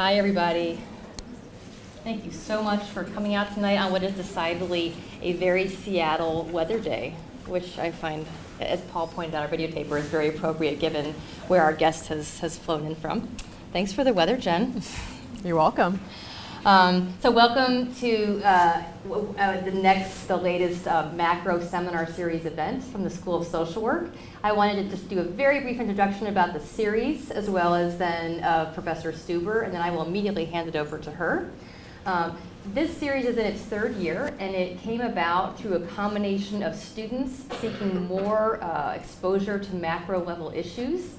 Hi, everybody. Thank you so much for coming out tonight on what is decidedly a very Seattle weather day, which I find, as Paul pointed out, our videotaper is very appropriate given where our guest has flown in from. Thanks for the weather, Jen. You're welcome. So welcome to the latest Macro Seminar Series event from the School of Social Work. I wanted to just do a very brief introduction about the series, as well as then Professor Stuber, and then I will immediately hand it over to her. This series is in its third year, and it came about through a combination of students seeking more exposure to macro-level issues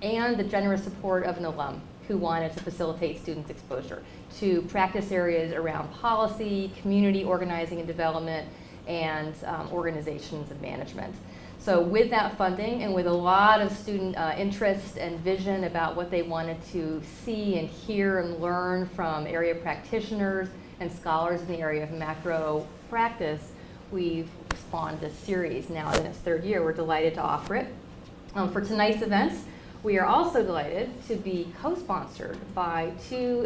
and the generous support of an alum who wanted to facilitate students' exposure to practice areas around policy, community organizing and development, and organizations and management. So with that funding and with a lot of student interest and vision about what they wanted to see and hear and learn from area practitioners and scholars in the area of macro practice, we've spawned this series. Now in its third year, we're delighted to offer it. For tonight's events, we are also delighted to be co-sponsored by two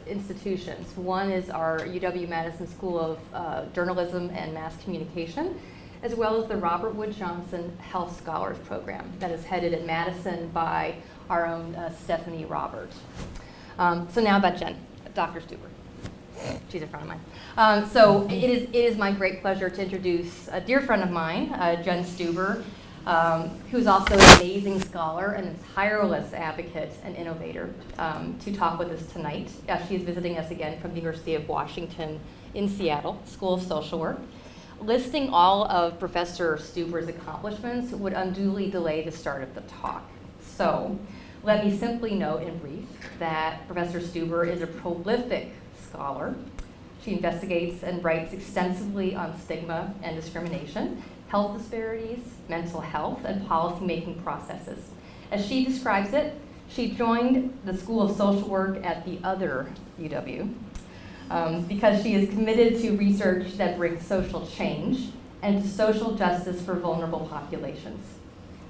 institutions. One is our UW-Madison School of Journalism and Mass Communication, as well as the Robert Wood Johnson Health Scholars Program that is headed at Madison by our own Stephanie Robert. So now about Jen, Dr. Stuber. She's a friend of mine. So it is my great pleasure to introduce a dear friend of mine, Jen Stuber, who's also an amazing scholar and a tireless advocate and innovator, to talk with us tonight. She is visiting us again from the University of Washington in Seattle, School of Social Work. Listing all of Professor Stuber's accomplishments would unduly delay the start of the talk. So let me simply note in brief that Professor Stuber is a prolific scholar. She investigates and writes extensively on stigma and discrimination, health disparities, mental health, and policymaking processes. As she describes it, she joined the School of Social Work at the other UW because she is committed to research that brings social change and to social justice for vulnerable populations.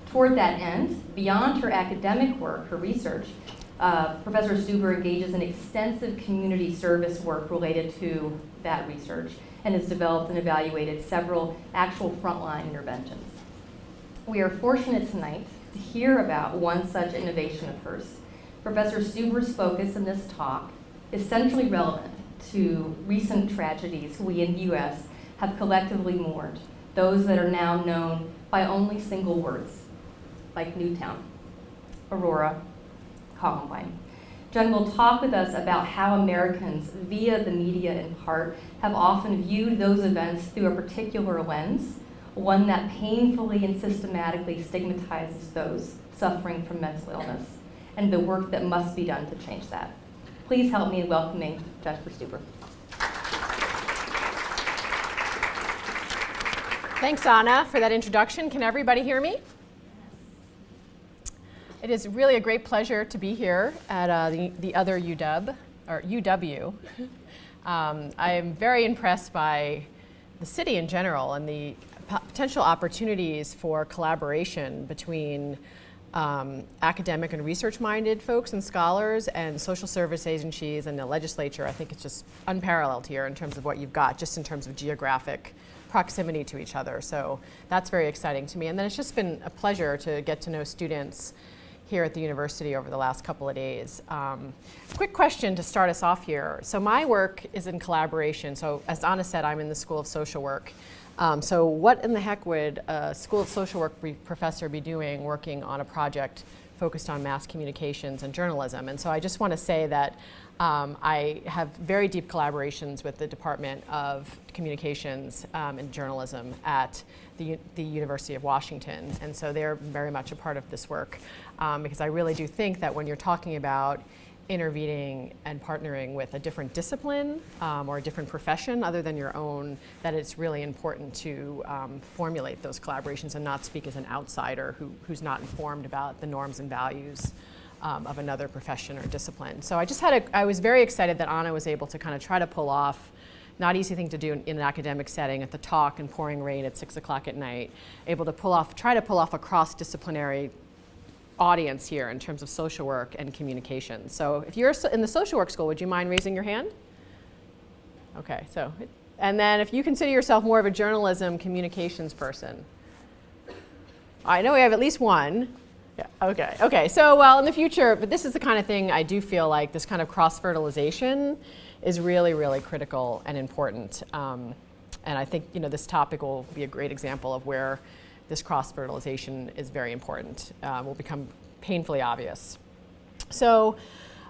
Toward that end, beyond her academic work, her research, Professor Stuber engages in extensive community service work related to that research and has developed and evaluated several actual frontline interventions. We are fortunate tonight to hear about one such innovation of hers. Professor Stuber's focus in this talk is centrally relevant to recent tragedies we in the U.S. have collectively mourned, those that are now known by only single words, like Newtown, Aurora, Columbine. Jen will talk with us about how Americans, via the media in part, have often viewed those events through a particular lens, one that painfully and systematically stigmatizes those suffering from mental illness, and the work that must be done to change that. Please help me in welcoming Jennifer Stuber. Thanks, Anna, for that introduction. Can everybody hear me? It is really a great pleasure to be here at the other UW. I am very impressed by the city in general and the potential opportunities for collaboration between academic and research-minded folks and scholars and social service agencies and the legislature. I think it's just unparalleled here in terms of what you've got, just in terms of geographic proximity to each other. So that's very exciting to me. And then it's just been a pleasure to get to know students here at the university over the last couple of days. Quick question to start us off here. So my work is in collaboration. So as Anna said, I'm in the School of Social Work. So what in the heck would a School of Social Work professor be doing working on a project focused on mass communications and journalism? And so I just want to say that I have very deep collaborations with the Department of Communications and Journalism at the University of Washington. And so they're very much a part of this work because I really do think that when you're talking about intervening and partnering with a different discipline or a different profession other than your own, that it's really important to formulate those collaborations and not speak as an outsider who's not informed about the norms and values of another profession or discipline. So I was very excited that Anna was able to kind of try to pull off, not easy thing to do in an academic setting at the talk and pouring rain at 6 o'clock at night, able to try to pull off a cross-disciplinary audience here in terms of social work and communication. So if you're in the social work school, would you mind raising your hand? Okay, so, and then if you consider yourself more of a journalism communications person. I know we have at least one. Yeah, okay, so well in the future, but this is the kind of thing I do feel like this kind of cross-fertilization is really, really critical and important. And I think this topic will be a great example of where this cross-fertilization is very important, will become painfully obvious. So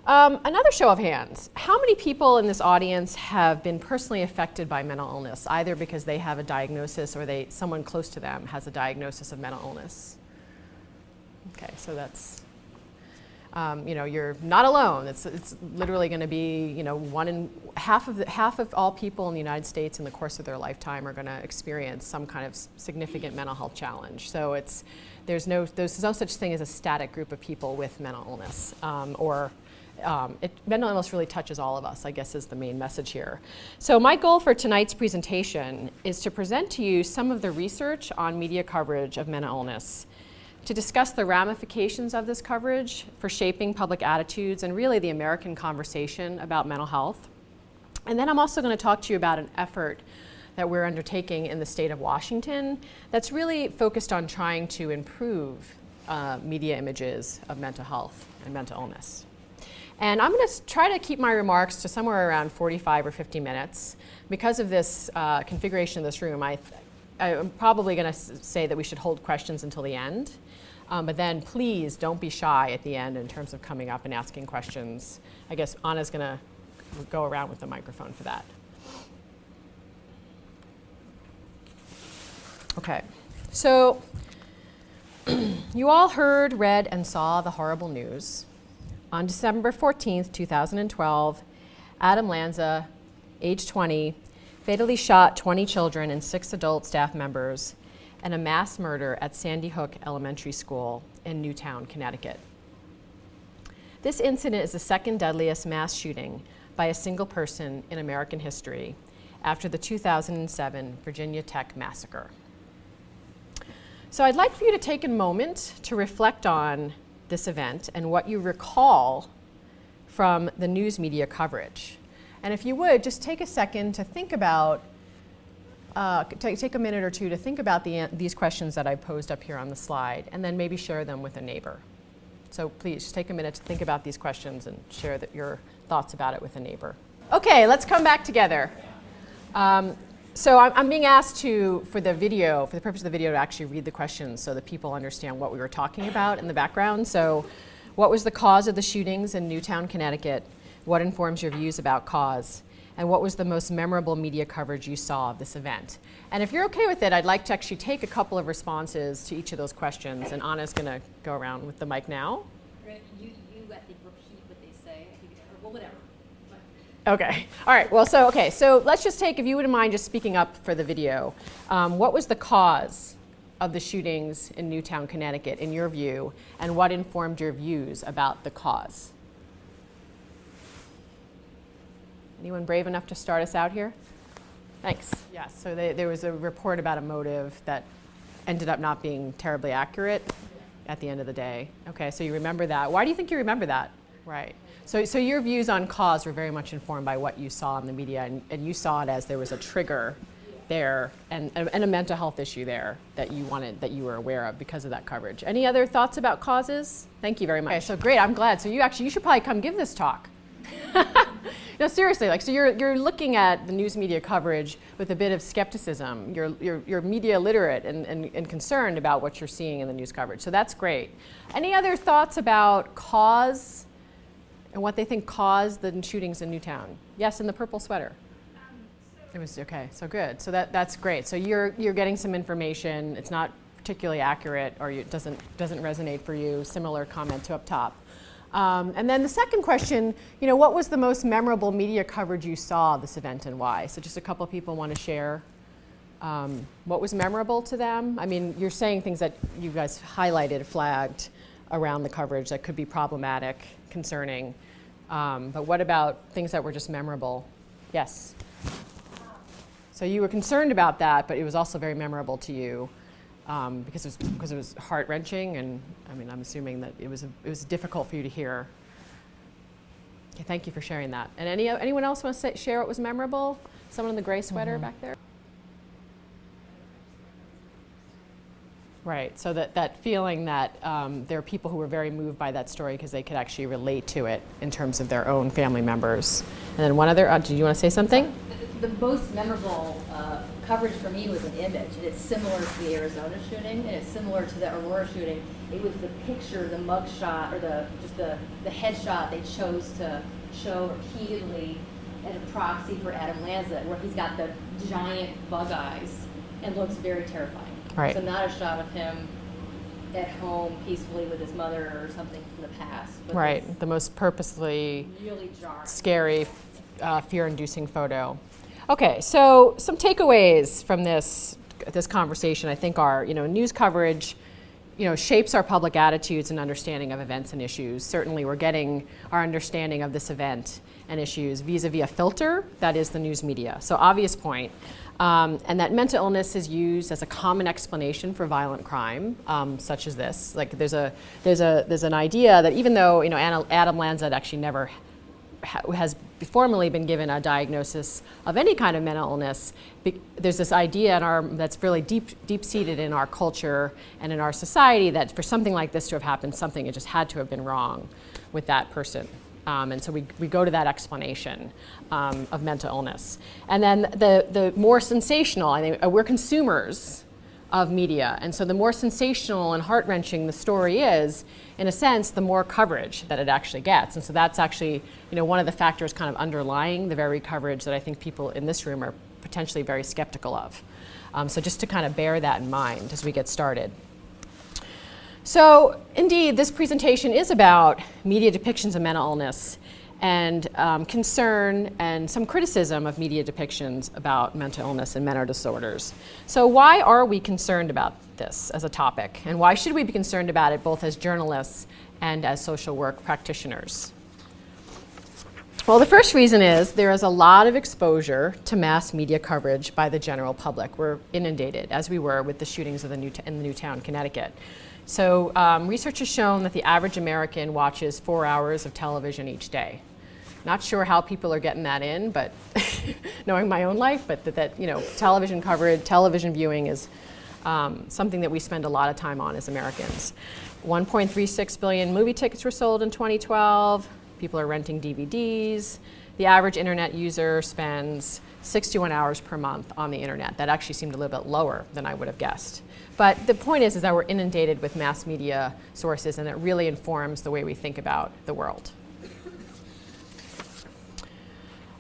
another show of hands. How many people in this audience have been personally affected by mental illness, either because they have a diagnosis or someone close to them has a diagnosis of mental illness? Okay, so that's, you're not alone. It's literally going to be, half of all people in the United States in the course of their lifetime are going to experience some kind of significant mental health challenge. So there's no such thing as a static group of people with mental illness, mental illness really touches all of us, I guess, is the main message here. So my goal for tonight's presentation is to present to you some of the research on media coverage of mental illness, to discuss the ramifications of this coverage for shaping public attitudes and really the American conversation about mental health. And then I'm also going to talk to you about an effort that we're undertaking in the state of Washington that's really focused on trying to improve media images of mental health and mental illness. And I'm going to try to keep my remarks to somewhere around 45 or 50 minutes. Because of this configuration of this room, I'm probably going to say that we should hold questions until the end. But then please don't be shy at the end in terms of coming up and asking questions. I guess Anna's going to go around with the microphone for that. Okay, so you all heard, read, and saw the horrible news. On December 14th, 2012, Adam Lanza, age 20, fatally shot 20 children and 6 adult staff members in a mass murder at Sandy Hook Elementary School in Newtown, Connecticut. This incident is the second deadliest mass shooting by a single person in American history after the 2007 Virginia Tech massacre. So I'd like for you to take a moment to reflect on this event and what you recall from the news media coverage. And if you would, just take a second to think about, take a minute or two to think about these questions that I posed up here on the slide, and then maybe share them with a neighbor. So please, just take a minute to think about these questions and share your thoughts about it with a neighbor. Okay, let's come back together. So I'm being asked for the purpose of the video, to actually read the questions so that people understand what we were talking about in the background. So what was the cause of the shootings in Newtown, Connecticut? What informs your views about cause? And what was the most memorable media coverage you saw of this event? And if you're okay with it, I'd like to actually take a couple of responses to each of those questions. And Anna's going to go around with the mic now. You I think, repeat what they say, or whatever. Okay. All right. Well, so let's just take, if you wouldn't mind just speaking up for the video. What was the cause of the shootings in Newtown, Connecticut, in your view, and what informed your views about the cause? Anyone brave enough to start us out here? Thanks. Yes. So there was a report about a motive that ended up not being terribly accurate at the end of the day. Okay. So you remember that. Why do you think you remember that? Right. So your views on cause were very much informed by what you saw in the media, and you saw it as there was a trigger there and a mental health issue there that you were aware of because of that coverage. Any other thoughts about causes? Thank you very much. Okay, so great, I'm glad. So you should probably come give this talk. No, seriously, so you're looking at the news media coverage with a bit of skepticism. You're media literate and concerned about what you're seeing in the news coverage. So that's great. Any other thoughts about cause and what they think caused the shootings in Newtown? Yes, in the purple sweater. It was okay. So good. So that's great. So you're getting some information. It's not particularly accurate, or it doesn't resonate for you. Similar comment to up top. And then the second question, what was the most memorable media coverage you saw of this event and why? So just a couple of people want to share what was memorable to them. I mean, you're saying things that you guys highlighted, flagged around the coverage that could be problematic, concerning. But what about things that were just memorable? Yes. So you were concerned about that, but it was also very memorable to you. because it was heart-wrenching, and I mean, I'm assuming that it was difficult for you to hear. Okay, thank you for sharing that. And anyone else want to share what was memorable? Someone in the gray sweater back there? Right, so that feeling that there are people who were very moved by that story because they could actually relate to it in terms of their own family members. And then one other, do you want to say something? The most memorable coverage for me was an image, and it's similar to the Arizona shooting, and it's similar to the Aurora shooting. It was the picture, the mug shot, or the headshot they chose to show repeatedly as a proxy for Adam Lanza, where he's got the giant bug eyes and looks very terrifying. Right. So not a shot of him at home peacefully with his mother or something from the past. But right, the most purposely really jarring, scary, fear-inducing photo. Okay, so some takeaways from this conversation, I think, are, news coverage, shapes our public attitudes and understanding of events and issues. Certainly, we're getting our understanding of this event and issues vis-a-vis a filter that is the news media. So, obvious point. And that mental illness is used as a common explanation for violent crime, such as this. Like, there's an idea that even though Adam Lanza actually never has formally been given a diagnosis of any kind of mental illness, there's this idea that's really deep-seated in our culture and in our society that for something like this to have happened, it just had to have been wrong with that person. And so we go to that explanation of mental illness. And then the more sensational, I think we're consumers of media. And so the more sensational and heart-wrenching the story is, in a sense, the more coverage that it actually gets. And so that's actually, one of the factors kind of underlying the very coverage that I think people in this room are potentially very skeptical of. So just to kind of bear that in mind as we get started. So indeed, this presentation is about media depictions of mental illness and concern and some criticism of media depictions about mental illness and mental disorders. So why are we concerned about this as a topic? And why should we be concerned about it both as journalists and as social work practitioners? Well, the first reason is there is a lot of exposure to mass media coverage by the general public. We're inundated, as we were with the shootings in Newtown, Connecticut. So research has shown that the average American watches 4 hours of television each day. Not sure how people are getting that in, but knowing my own life, but that television coverage, television viewing is something that we spend a lot of time on as Americans. 1.36 billion movie tickets were sold in 2012. People are renting DVDs. The average internet user spends 61 hours per month on the internet. That actually seemed a little bit lower than I would have guessed. But the point is that we're inundated with mass media sources, and it really informs the way we think about the world.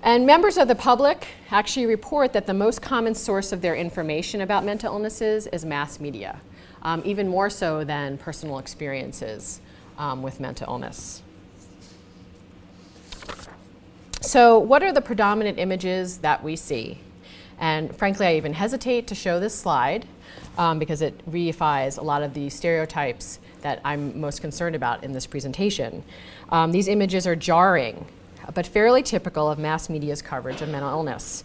And members of the public actually report that the most common source of their information about mental illnesses is mass media, even more so than personal experiences with mental illness. So what are the predominant images that we see? And frankly, I even hesitate to show this slide because it reifies a lot of the stereotypes that I'm most concerned about in this presentation. These images are jarring, but fairly typical of mass media's coverage of mental illness.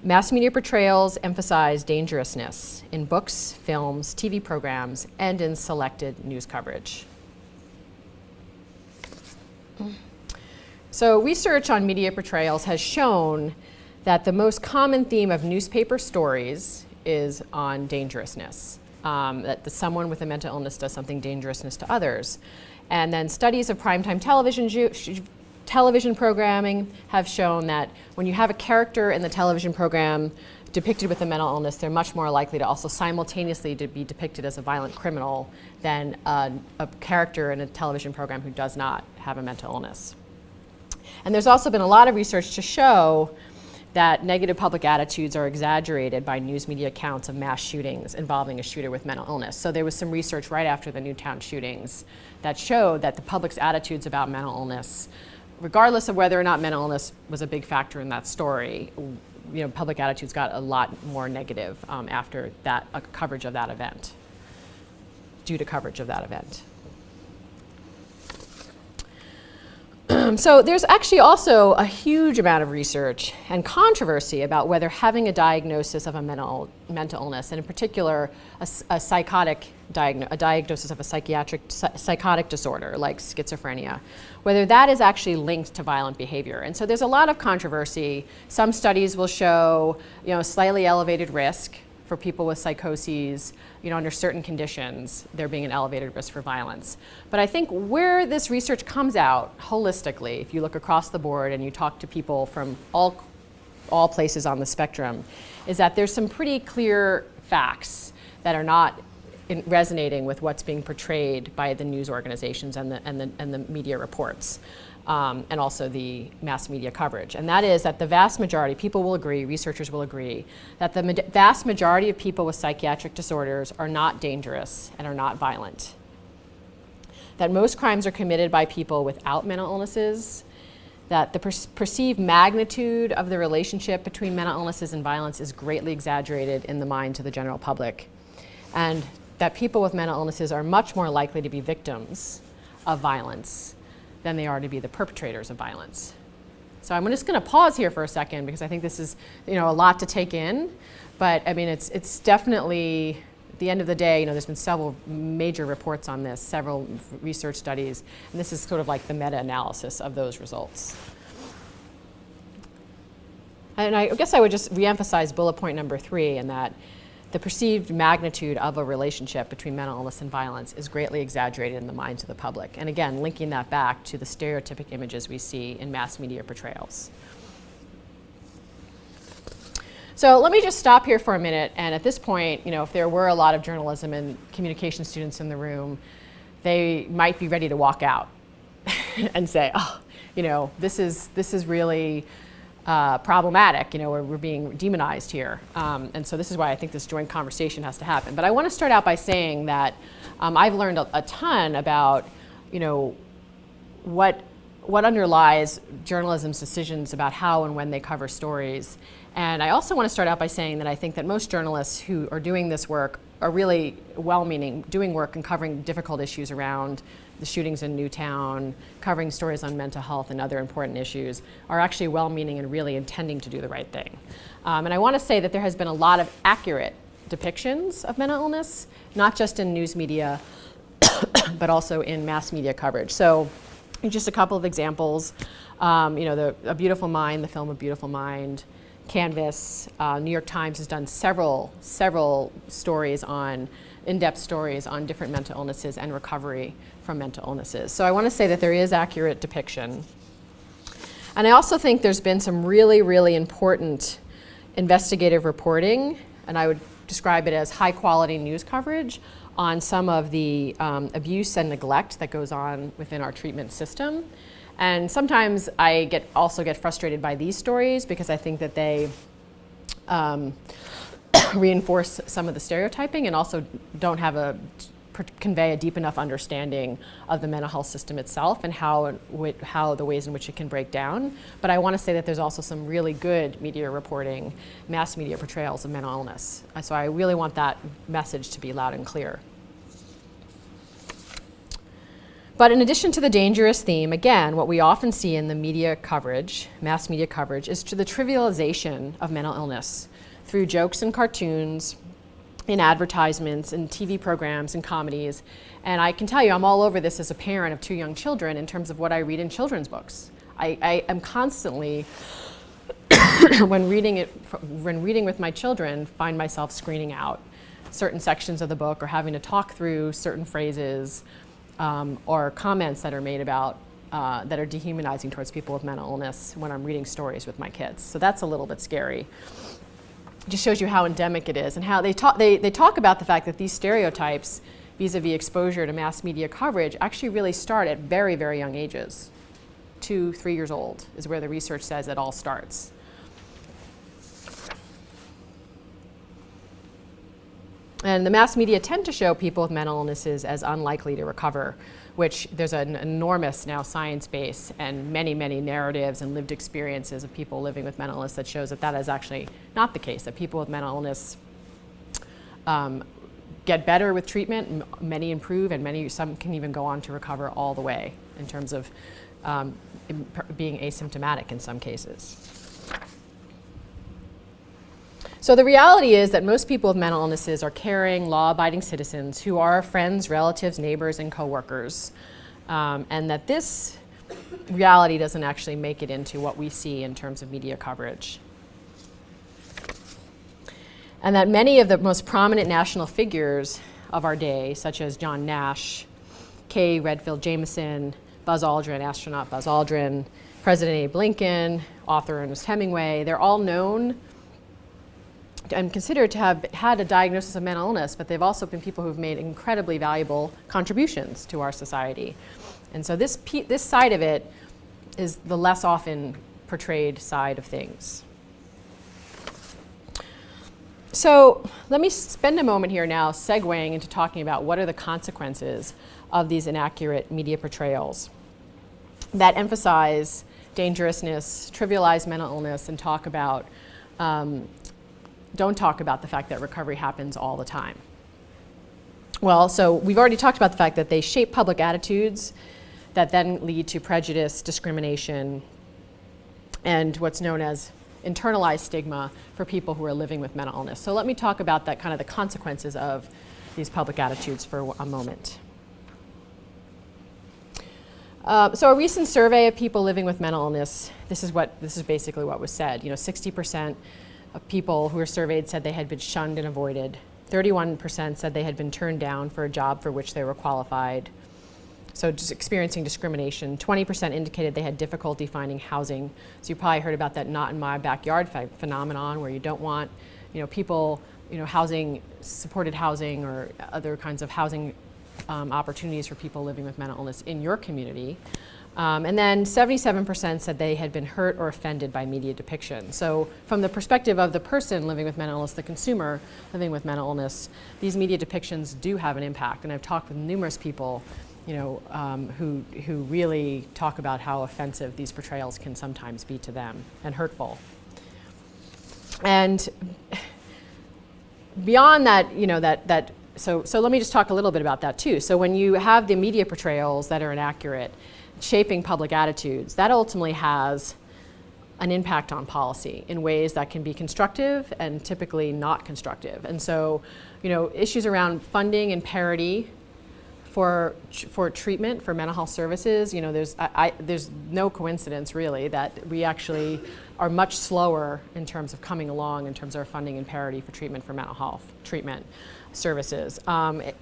Mass media portrayals emphasize dangerousness in books, films, TV programs, and in selected news coverage. So research on media portrayals has shown that the most common theme of newspaper stories is on dangerousness, that someone with a mental illness does something dangerousness to others. And then studies of primetime television programming have shown that when you have a character in the television program depicted with a mental illness, they're much more likely to also simultaneously to be depicted as a violent criminal than a character in a television program who does not have a mental illness. And there's also been a lot of research to show that negative public attitudes are exaggerated by news media accounts of mass shootings involving a shooter with mental illness. So there was some research right after the Newtown shootings that showed that the public's attitudes about mental illness, regardless of whether or not mental illness was a big factor in that story, public attitudes got a lot more negative after that coverage of that event, due to coverage of that event. So there's actually also a huge amount of research and controversy about whether having a diagnosis of a mental illness, and in particular a diagnosis of a psychotic disorder like schizophrenia, whether that is actually linked to violent behavior. And so there's a lot of controversy. Some studies will show, slightly elevated risk for people with psychoses, under certain conditions, there being an elevated risk for violence. But I think where this research comes out holistically, if you look across the board and you talk to people from all places on the spectrum, is that there's some pretty clear facts that are not resonating with what's being portrayed by the news organizations and the media reports. And also the mass media coverage. And that is that the vast majority, people will agree, researchers will agree, that the vast majority of people with psychiatric disorders are not dangerous and are not violent. That most crimes are committed by people without mental illnesses, that the perceived magnitude of the relationship between mental illnesses and violence is greatly exaggerated in the mind to the general public, and that people with mental illnesses are much more likely to be victims of violence than they are to be the perpetrators of violence. So I'm just going to pause here for a second because I think this is, a lot to take in. But I mean, it's definitely, at the end of the day, there's been several major reports on this, several research studies, and this is sort of like the meta-analysis of those results. And I guess I would just reemphasize bullet point number 3, in that the perceived magnitude of a relationship between mental illness and violence is greatly exaggerated in the minds of the public. And again, linking that back to the stereotypic images we see in mass media portrayals. So let me just stop here for a minute. And at this point, if there were a lot of journalism and communication students in the room, they might be ready to walk out and say, this is really problematic, we're being demonized here. And so this is why I think this joint conversation has to happen. But I want to start out by saying that I've learned a ton about, what underlies journalism's decisions about how and when they cover stories. And I also want to start out by saying that I think that most journalists who are doing this work are really well-meaning, doing work and covering difficult issues around the shootings in Newtown, covering stories on mental health and other important issues, are actually well-meaning and really intending to do the right thing. And I want to say that there has been a lot of accurate depictions of mental illness, not just in news media, but also in mass media coverage. So just a couple of examples, A Beautiful Mind, the film A Beautiful Mind, Canvas, New York Times has done several stories in-depth stories on different mental illnesses and recovery from mental illnesses. So I want to say that there is accurate depiction. And I also think there's been some really, really important investigative reporting, and I would describe it as high quality news coverage on some of the abuse and neglect that goes on within our treatment system. And sometimes I also get frustrated by these stories because I think that they reinforce some of the stereotyping and also don't convey a deep enough understanding of the mental health system itself and how the ways in which it can break down. But I want to say that there's also some really good media reporting, mass media portrayals of mental illness. So I really want that message to be loud and clear. But in addition to the dangerous theme, again, what we often see in the media coverage, mass media coverage, is to the trivialization of mental illness through jokes and cartoons, in advertisements, and TV programs and comedies. And I can tell you, I'm all over this as a parent of 2 young children in terms of what I read in children's books. I am constantly, when reading with my children, find myself screening out certain sections of the book or having to talk through certain phrases or comments that are made about that are dehumanizing towards people with mental illness when I'm reading stories with my kids. So that's a little bit scary. It just shows you how endemic it is and how they talk about the fact that these stereotypes vis-a-vis exposure to mass media coverage actually really start at very, very young ages. 2, 3 years old is where the research says it all starts. And the mass media tend to show people with mental illnesses as unlikely to recover, which there's an enormous now science base and many, many narratives and lived experiences of people living with mental illness that shows that that is actually not the case, that people with mental illness get better with treatment, many improve, and some can even go on to recover all the way in terms of being asymptomatic in some cases. So the reality is that most people with mental illnesses are caring, law-abiding citizens who are friends, relatives, neighbors, and coworkers, and that this reality doesn't actually make it into what we see in terms of media coverage. And that many of the most prominent national figures of our day, such as John Nash, Kay Redfield Jamison, Buzz Aldrin, astronaut Buzz Aldrin, President Abe Lincoln, author Ernest Hemingway, they're all known and considered to have had a diagnosis of mental illness, but they've also been people who've made incredibly valuable contributions to our society. And so this side of it is the less often portrayed side of things. So let me spend a moment here now segueing into talking about what are the consequences of these inaccurate media portrayals that emphasize dangerousness, trivialize mental illness, and don't talk about the fact that recovery happens all the time. Well, so we've already talked about the fact that they shape public attitudes that then lead to prejudice, discrimination, and what's known as internalized stigma for people who are living with mental illness. So let me talk about that, kind of the consequences of these public attitudes for a moment. So a recent survey of people living with mental illness, this is basically what was said. 60% of people who were surveyed said they had been shunned and avoided. 31% said they had been turned down for a job for which they were qualified. So just experiencing discrimination. 20% indicated they had difficulty finding housing. So you probably heard about that not in my backyard phenomenon where you don't want, people, housing, supported housing or other kinds of housing opportunities for people living with mental illness in your community. And then 77% said they had been hurt or offended by media depiction. So from the perspective of the person living with mental illness, the consumer living with mental illness, these media depictions do have an impact. And I've talked with numerous people who really talk about how offensive these portrayals can sometimes be to them and hurtful. And beyond that, so let me just talk a little bit about that too. So when you have the media portrayals that are inaccurate, shaping public attitudes, that ultimately has an impact on policy in ways that can be constructive and typically not constructive. And so, issues around funding and parity for treatment for mental health services, there's no coincidence really that we actually are much slower in terms of coming along in terms of our funding and parity for treatment for mental health treatment services.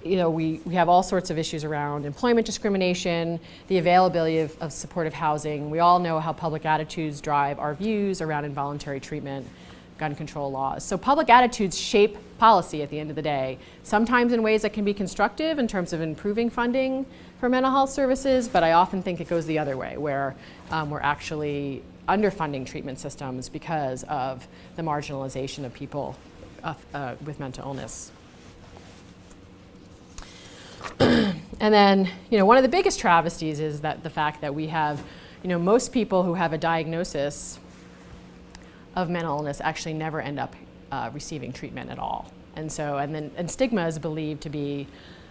We have all sorts of issues around employment discrimination, the availability of supportive housing. We all know how public attitudes drive our views around involuntary treatment, gun control laws. So public attitudes shape policy at the end of the day, sometimes in ways that can be constructive in terms of improving funding for mental health services, but I often think it goes the other way, where we're actually underfunding treatment systems because of the marginalization of people with mental illness. And then, one of the biggest travesties is that the fact that we have, most people who have a diagnosis of mental illness actually never end up receiving treatment at all. And stigma is believed to be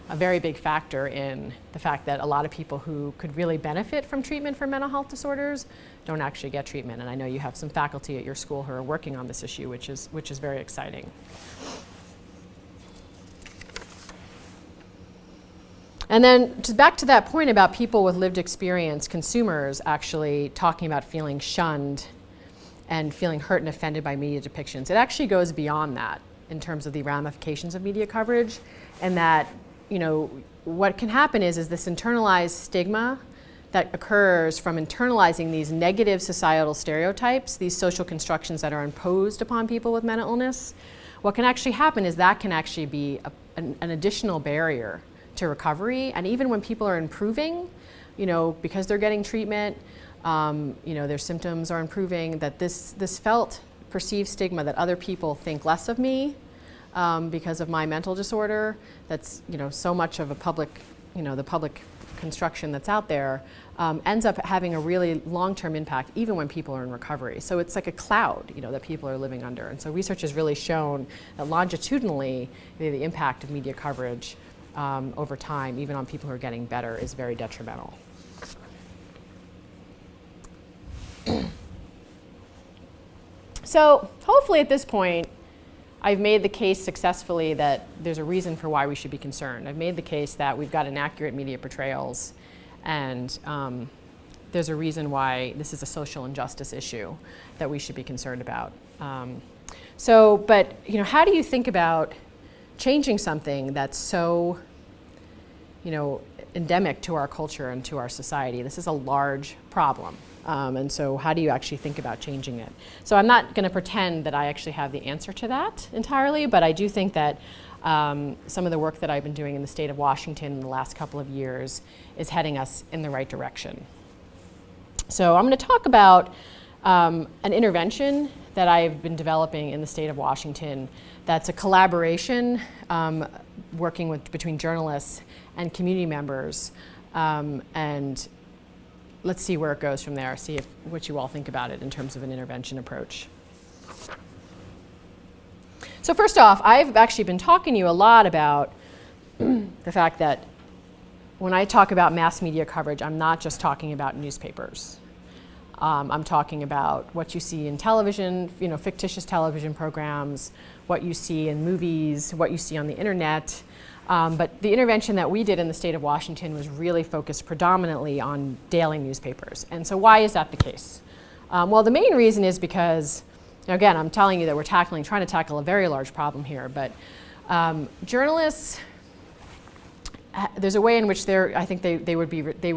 a very big factor in the fact that a lot of people who could really benefit from treatment for mental health disorders don't actually get treatment. And I know you have some faculty at your school who are working on this issue, which is very exciting. And then just back to that point about people with lived experience, consumers actually talking about feeling shunned and feeling hurt and offended by media depictions. It actually goes beyond that in terms of the ramifications of media coverage, and that, what can happen is this internalized stigma that occurs from internalizing these negative societal stereotypes, these social constructions that are imposed upon people with mental illness. What can actually happen is that can actually be an additional barrier to recovery, and even when people are improving, because they're getting treatment, their symptoms are improving, that this felt perceived stigma that other people think less of me because of my mental disorder, that's so much of a public, the public construction that's out there, ends up having a really long-term impact even when people are in recovery. So it's like a cloud, that people are living under. And so research has really shown that longitudinally, the impact of media coverage over time, even on people who are getting better, is very detrimental. So hopefully at this point, I've made the case successfully that there's a reason for why we should be concerned. I've made the case that we've got inaccurate media portrayals, and there's a reason why this is a social injustice issue that we should be concerned about. But how do you think about changing something that's so, endemic to our culture and to our society? This is a large problem. And so how do you actually think about changing it? So I'm not going to pretend that I actually have the answer to that entirely, but I do think that some of the work that I've been doing in the state of Washington in the last couple of years is heading us in the right direction. So I'm going to talk about an intervention that I've been developing in the state of Washington that's a collaboration working between journalists and community members, and let's see where it goes from there, see what you all think about it in terms of an intervention approach. So first off, I've actually been talking to you a lot about the fact that when I talk about mass media coverage, I'm not just talking about newspapers. I'm talking about what you see in television, fictitious television programs, what you see in movies, what you see on the internet. But the intervention that we did in the state of Washington was really focused predominantly on daily newspapers. And so why is that the case? Well, the main reason is because, again, I'm telling you that we're trying to tackle a very large problem here, but journalists, there's a way in which I think they would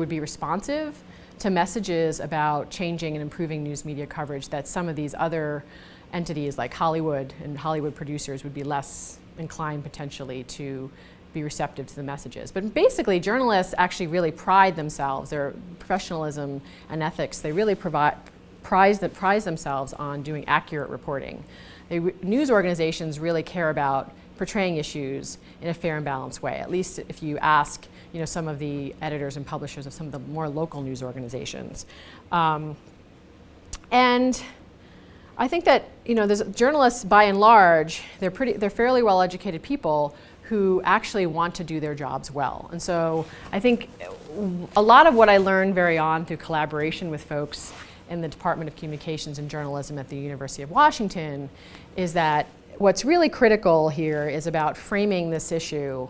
be responsive to messages about changing and improving news media coverage that some of these other entities like Hollywood and Hollywood producers would be less inclined potentially to be receptive to the messages. But basically, journalists actually really pride themselves, their professionalism and ethics, they really prize themselves on doing accurate reporting. News organizations really care about portraying issues in a fair and balanced way, at least if you ask some of the editors and publishers of some of the more local news organizations. And I think that there's journalists, by and large, they're fairly well-educated people who actually want to do their jobs well. And so I think a lot of what I learned very on through collaboration with folks in the Department of Communications and Journalism at the University of Washington is that what's really critical here is about framing this issue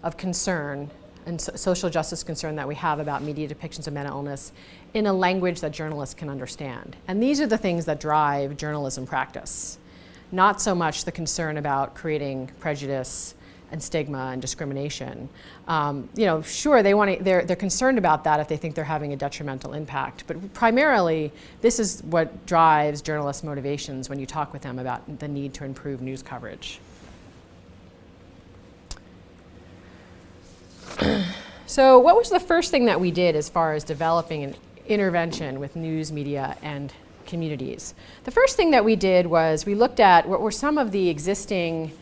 of concern and social justice concern that we have about media depictions of mental illness in a language that journalists can understand. And these are the things that drive journalism practice, not so much the concern about creating prejudice and stigma and discrimination. Sure, they're concerned about that if they think they're having a detrimental impact, but primarily this is what drives journalists' motivations when you talk with them about the need to improve news coverage. So what was the first thing that we did as far as developing an intervention with news media and communities? The first thing that we did was we looked at what were some of the existing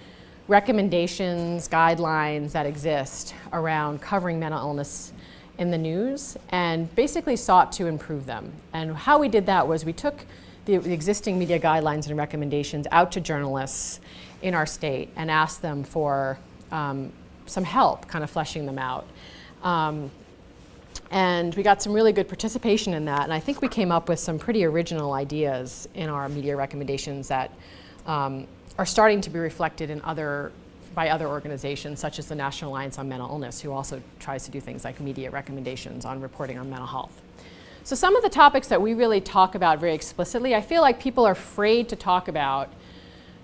recommendations, guidelines that exist around covering mental illness in the news and basically sought to improve them. And how we did that was we took the existing media guidelines and recommendations out to journalists in our state and asked them for some help kind of fleshing them out. And we got some really good participation in that, and I think we came up with some pretty original ideas in our media recommendations that are starting to be reflected by other organizations, such as the National Alliance on Mental Illness, who also tries to do things like media recommendations on reporting on mental health. So some of the topics that we really talk about very explicitly, I feel like people are afraid to talk about,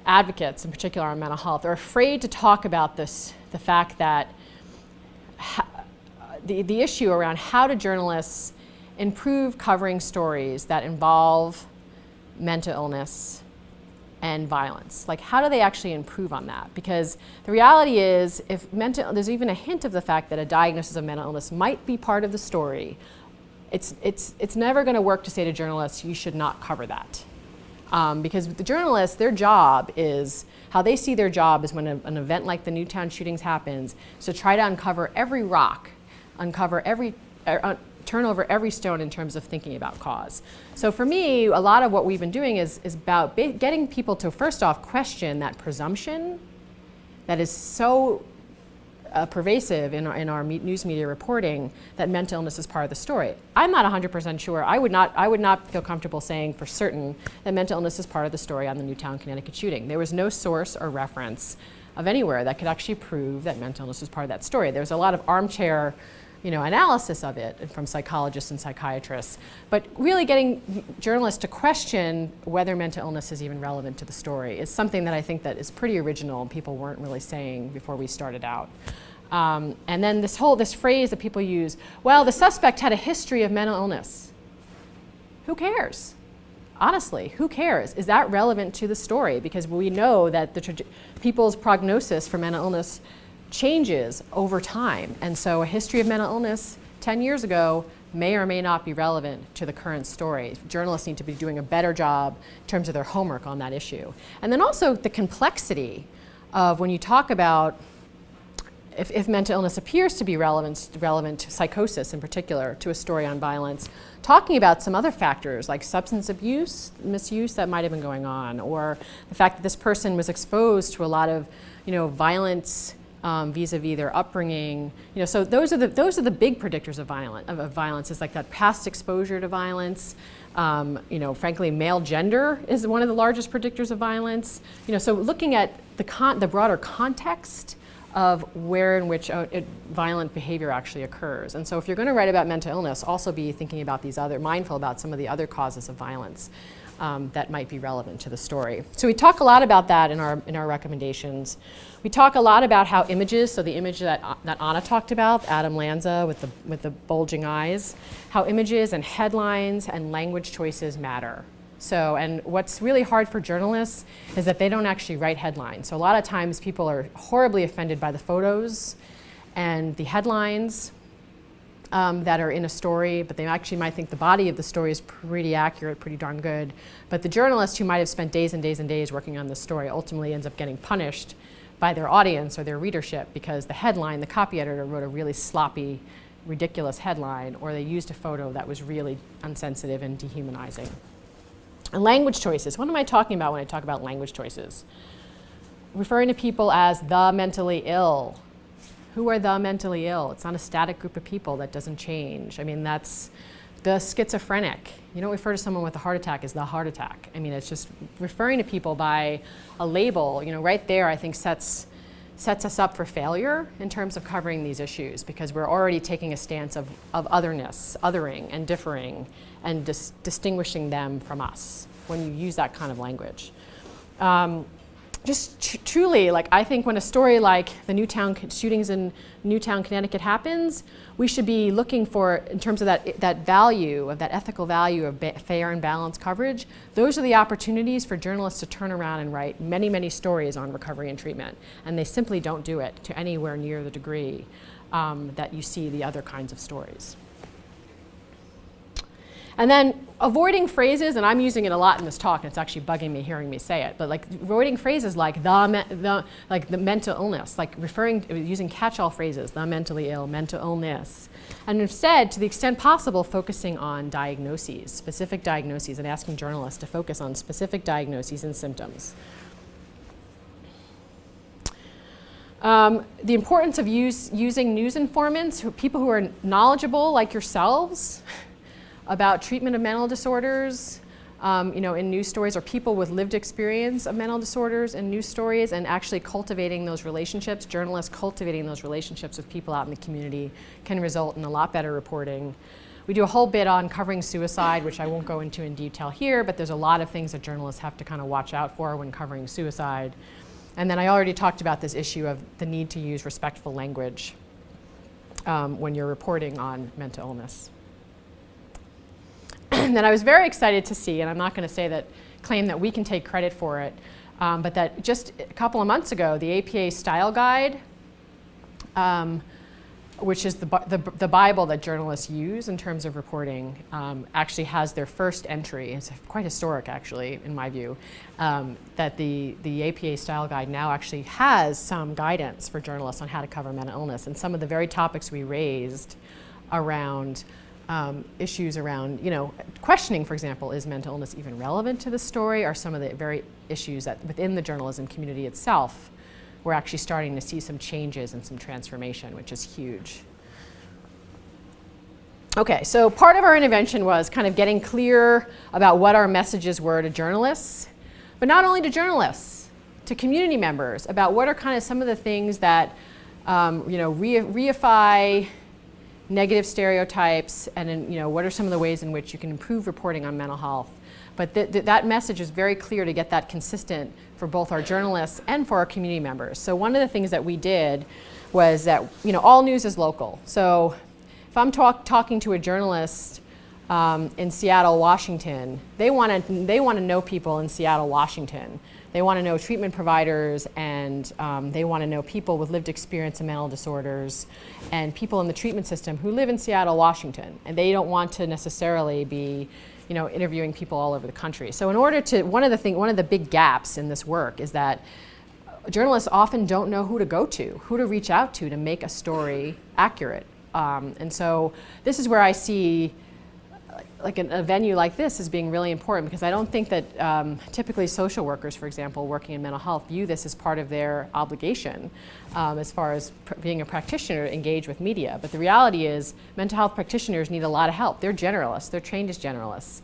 advocates in particular on mental health, are afraid to talk about the fact that the issue around how do journalists improve covering stories that involve mental illness and violence. Like, how do they actually improve on that? Because the reality is, there's even a hint of the fact that a diagnosis of mental illness might be part of the story, it's never going to work to say to journalists, you should not cover that. Because the journalists, their job is, how they see their job is when an event like the Newtown shootings happens, is to try to uncover every rock, turn over every stone in terms of thinking about cause. So for me, a lot of what we've been doing is about getting people to first off question that presumption that is so pervasive in our news media reporting that mental illness is part of the story. I'm not 100% sure. I would not feel comfortable saying for certain that mental illness is part of the story on the Newtown, Connecticut shooting. There was no source or reference of anywhere that could actually prove that mental illness was part of that story. There was a lot of armchair analysis of it from psychologists and psychiatrists, but really getting journalists to question whether mental illness is even relevant to the story is something that I think that is pretty original and people weren't really saying before we started out. And then this phrase that people use, well, the suspect had a history of mental illness. Who cares? Honestly, who cares? Is that relevant to the story? Because we know that people's prognosis for mental illness changes over time. And so a history of mental illness 10 years ago may or may not be relevant to the current story. Journalists need to be doing a better job in terms of their homework on that issue. And then also the complexity of when you talk about if mental illness appears to be relevant to psychosis in particular, to a story on violence, talking about some other factors like substance abuse, misuse that might have been going on, or the fact that this person was exposed to a lot of violence vis-a-vis their upbringing, so those are the big predictors of violence. Is like that past exposure to violence. Frankly, male gender is one of the largest predictors of violence. So looking at the broader context of where in which violent behavior actually occurs. And so if you're going to write about mental illness, also be thinking about mindful about some of the other causes of violence that might be relevant to the story. So we talk a lot about that in our recommendations. We talk a lot about how images, so the image that Anna talked about, Adam Lanza with the bulging eyes, how images and headlines and language choices matter. So, and what's really hard for journalists is that they don't actually write headlines. So a lot of times people are horribly offended by the photos and the headlines that are in a story, but they actually might think the body of the story is pretty accurate, pretty darn good. But the journalist who might have spent days and days and days working on this story ultimately ends up getting punished by their audience or their readership because the headline, the copy editor wrote a really sloppy, ridiculous headline, or they used a photo that was really insensitive and dehumanizing. And language choices. What am I talking about when I talk about language choices? Referring to people as the mentally ill. Who are the mentally ill? It's not a static group of people that doesn't change. I mean, that's the schizophrenic. You don't refer to someone with a heart attack as the heart attack. I mean, it's just referring to people by a label, right there, I think sets us up for failure in terms of covering these issues because we're already taking a stance of otherness, othering and differing and distinguishing them from us when you use that kind of language. Truly, I think when a story like the Newtown shootings in Newtown, Connecticut happens, we should be looking for, in terms of that value, of that ethical value of fair and balanced coverage, those are the opportunities for journalists to turn around and write many, many stories on recovery and treatment. And they simply don't do it to anywhere near the degree that you see the other kinds of stories. And then avoiding phrases, and I'm using it a lot in this talk, and it's actually bugging me hearing me say it, but avoiding phrases like the mental illness, using catch-all phrases, the mentally ill, mental illness, and instead, to the extent possible, focusing on diagnoses, specific diagnoses, and asking journalists to focus on specific diagnoses and symptoms. The importance of using news informants, people who are knowledgeable like yourselves, about treatment of mental disorders, in news stories, or people with lived experience of mental disorders in news stories, and actually cultivating those relationships, journalists cultivating those relationships with people out in the community can result in a lot better reporting. We do a whole bit on covering suicide, which I won't go into in detail here, but there's a lot of things that journalists have to kind of watch out for when covering suicide. And then I already talked about this issue of the need to use respectful language when you're reporting on mental illness. That I was very excited to see, and I'm not going to claim that we can take credit for it, but that just a couple of months ago, the APA Style Guide, which is the Bible that journalists use in terms of reporting, actually has their first entry. It's quite historic, actually, in my view, that the APA Style Guide now actually has some guidance for journalists on how to cover mental illness, and some of the very topics we raised around issues around, questioning, for example, is mental illness even relevant to the story, are some of the very issues that within the journalism community itself we're actually starting to see some changes and some transformation, which is huge. Okay, so part of our intervention was kind of getting clear about what our messages were to journalists, but not only to journalists, to community members, about what are kind of some of the things that reify negative stereotypes, and what are some of the ways in which you can improve reporting on mental health. But that message is very clear to get that consistent for both our journalists and for our community members. So one of the things that we did was that all news is local. So if I'm talking to a journalist in Seattle, Washington, they want to know people in Seattle, Washington. They want to know treatment providers, and they want to know people with lived experience in mental disorders, and people in the treatment system who live in Seattle, Washington. And they don't want to necessarily be interviewing people all over the country. So in order to, one of the big gaps in this work is that journalists often don't know who to go to, who to reach out to make a story accurate. And so this is where I see like a venue like this as being really important, because I don't think that typically social workers, for example, working in mental health, view this as part of their obligation as far as being a practitioner to engage with media. But the reality is mental health practitioners need a lot of help. They're generalists. They're trained as generalists.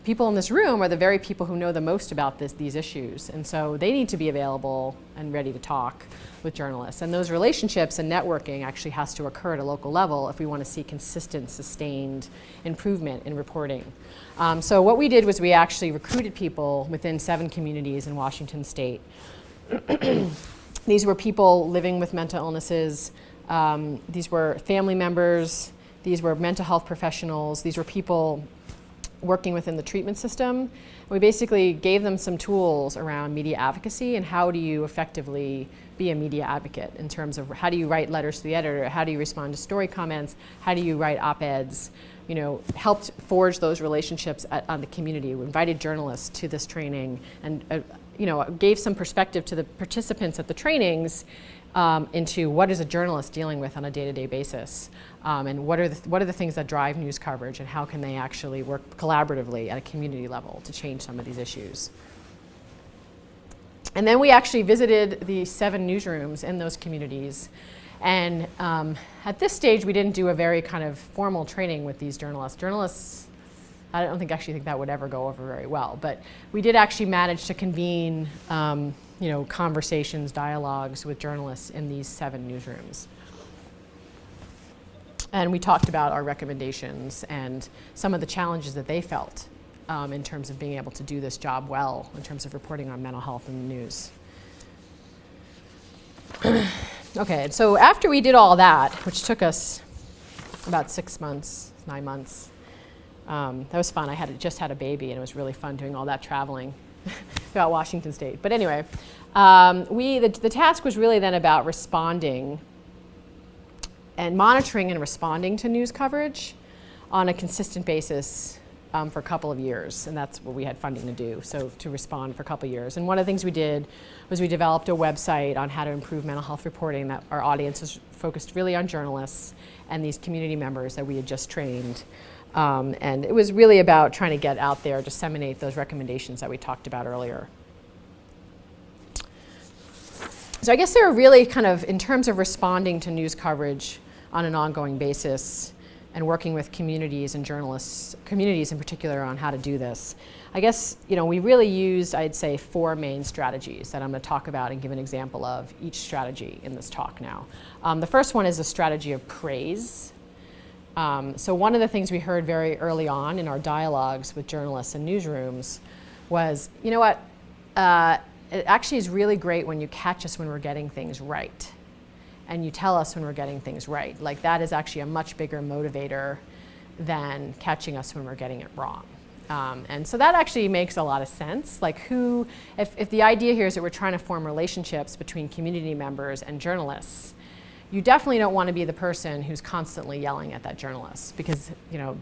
People in this room are the very people who know the most about these issues, and so they need to be available and ready to talk with journalists. And those relationships and networking actually has to occur at a local level if we want to see consistent, sustained improvement in reporting. So what we did was we actually recruited people within 7 communities in Washington State. These were people living with mental illnesses. These were family members. These were mental health professionals. These were people working within the treatment system. We basically gave them some tools around media advocacy and how do you effectively be a media advocate in terms of how do you write letters to the editor, how do you respond to story comments, how do you write op-eds, helped forge those relationships on the community. We invited journalists to this training and gave some perspective to the participants at the trainings into what is a journalist dealing with on a day-to-day basis, and what are the things that drive news coverage, and how can they actually work collaboratively at a community level to change some of these issues. And then we actually visited the 7 newsrooms in those communities, and at this stage we didn't do a very kind of formal training with these journalists. Journalists, I don't actually think that would ever go over very well, but we did actually manage to convene conversations, dialogues with journalists in these 7 newsrooms. And we talked about our recommendations and some of the challenges that they felt in terms of being able to do this job well, in terms of reporting on mental health in the news. Okay, so after we did all that, which took us about 6 months, 9 months, that was fun. I just had a baby, and it was really fun doing all that traveling throughout Washington State. But anyway, the task was really then about responding and monitoring and responding to news coverage on a consistent basis for a couple of years, and that's what we had funding to do, so to respond for a couple of years. And one of the things we did was we developed a website on how to improve mental health reporting that our audience is focused really on journalists and these community members that we had just trained. And it was really about trying to get out there, disseminate those recommendations that we talked about earlier. So I guess there are really kind of, in terms of responding to news coverage on an ongoing basis and working with communities and journalists, communities in particular, on how to do this, I guess we really used, I'd say, 4 main strategies that I'm going to talk about and give an example of each strategy in this talk now. The first one is a strategy of praise. So one of the things we heard very early on in our dialogues with journalists and newsrooms was, it actually is really great when you catch us when we're getting things right, and you tell us when we're getting things right. Like, that is actually a much bigger motivator than catching us when we're getting it wrong. And so that actually makes a lot of sense. Like, if the idea here is that we're trying to form relationships between community members and journalists, you definitely don't want to be the person who's constantly yelling at that journalist, because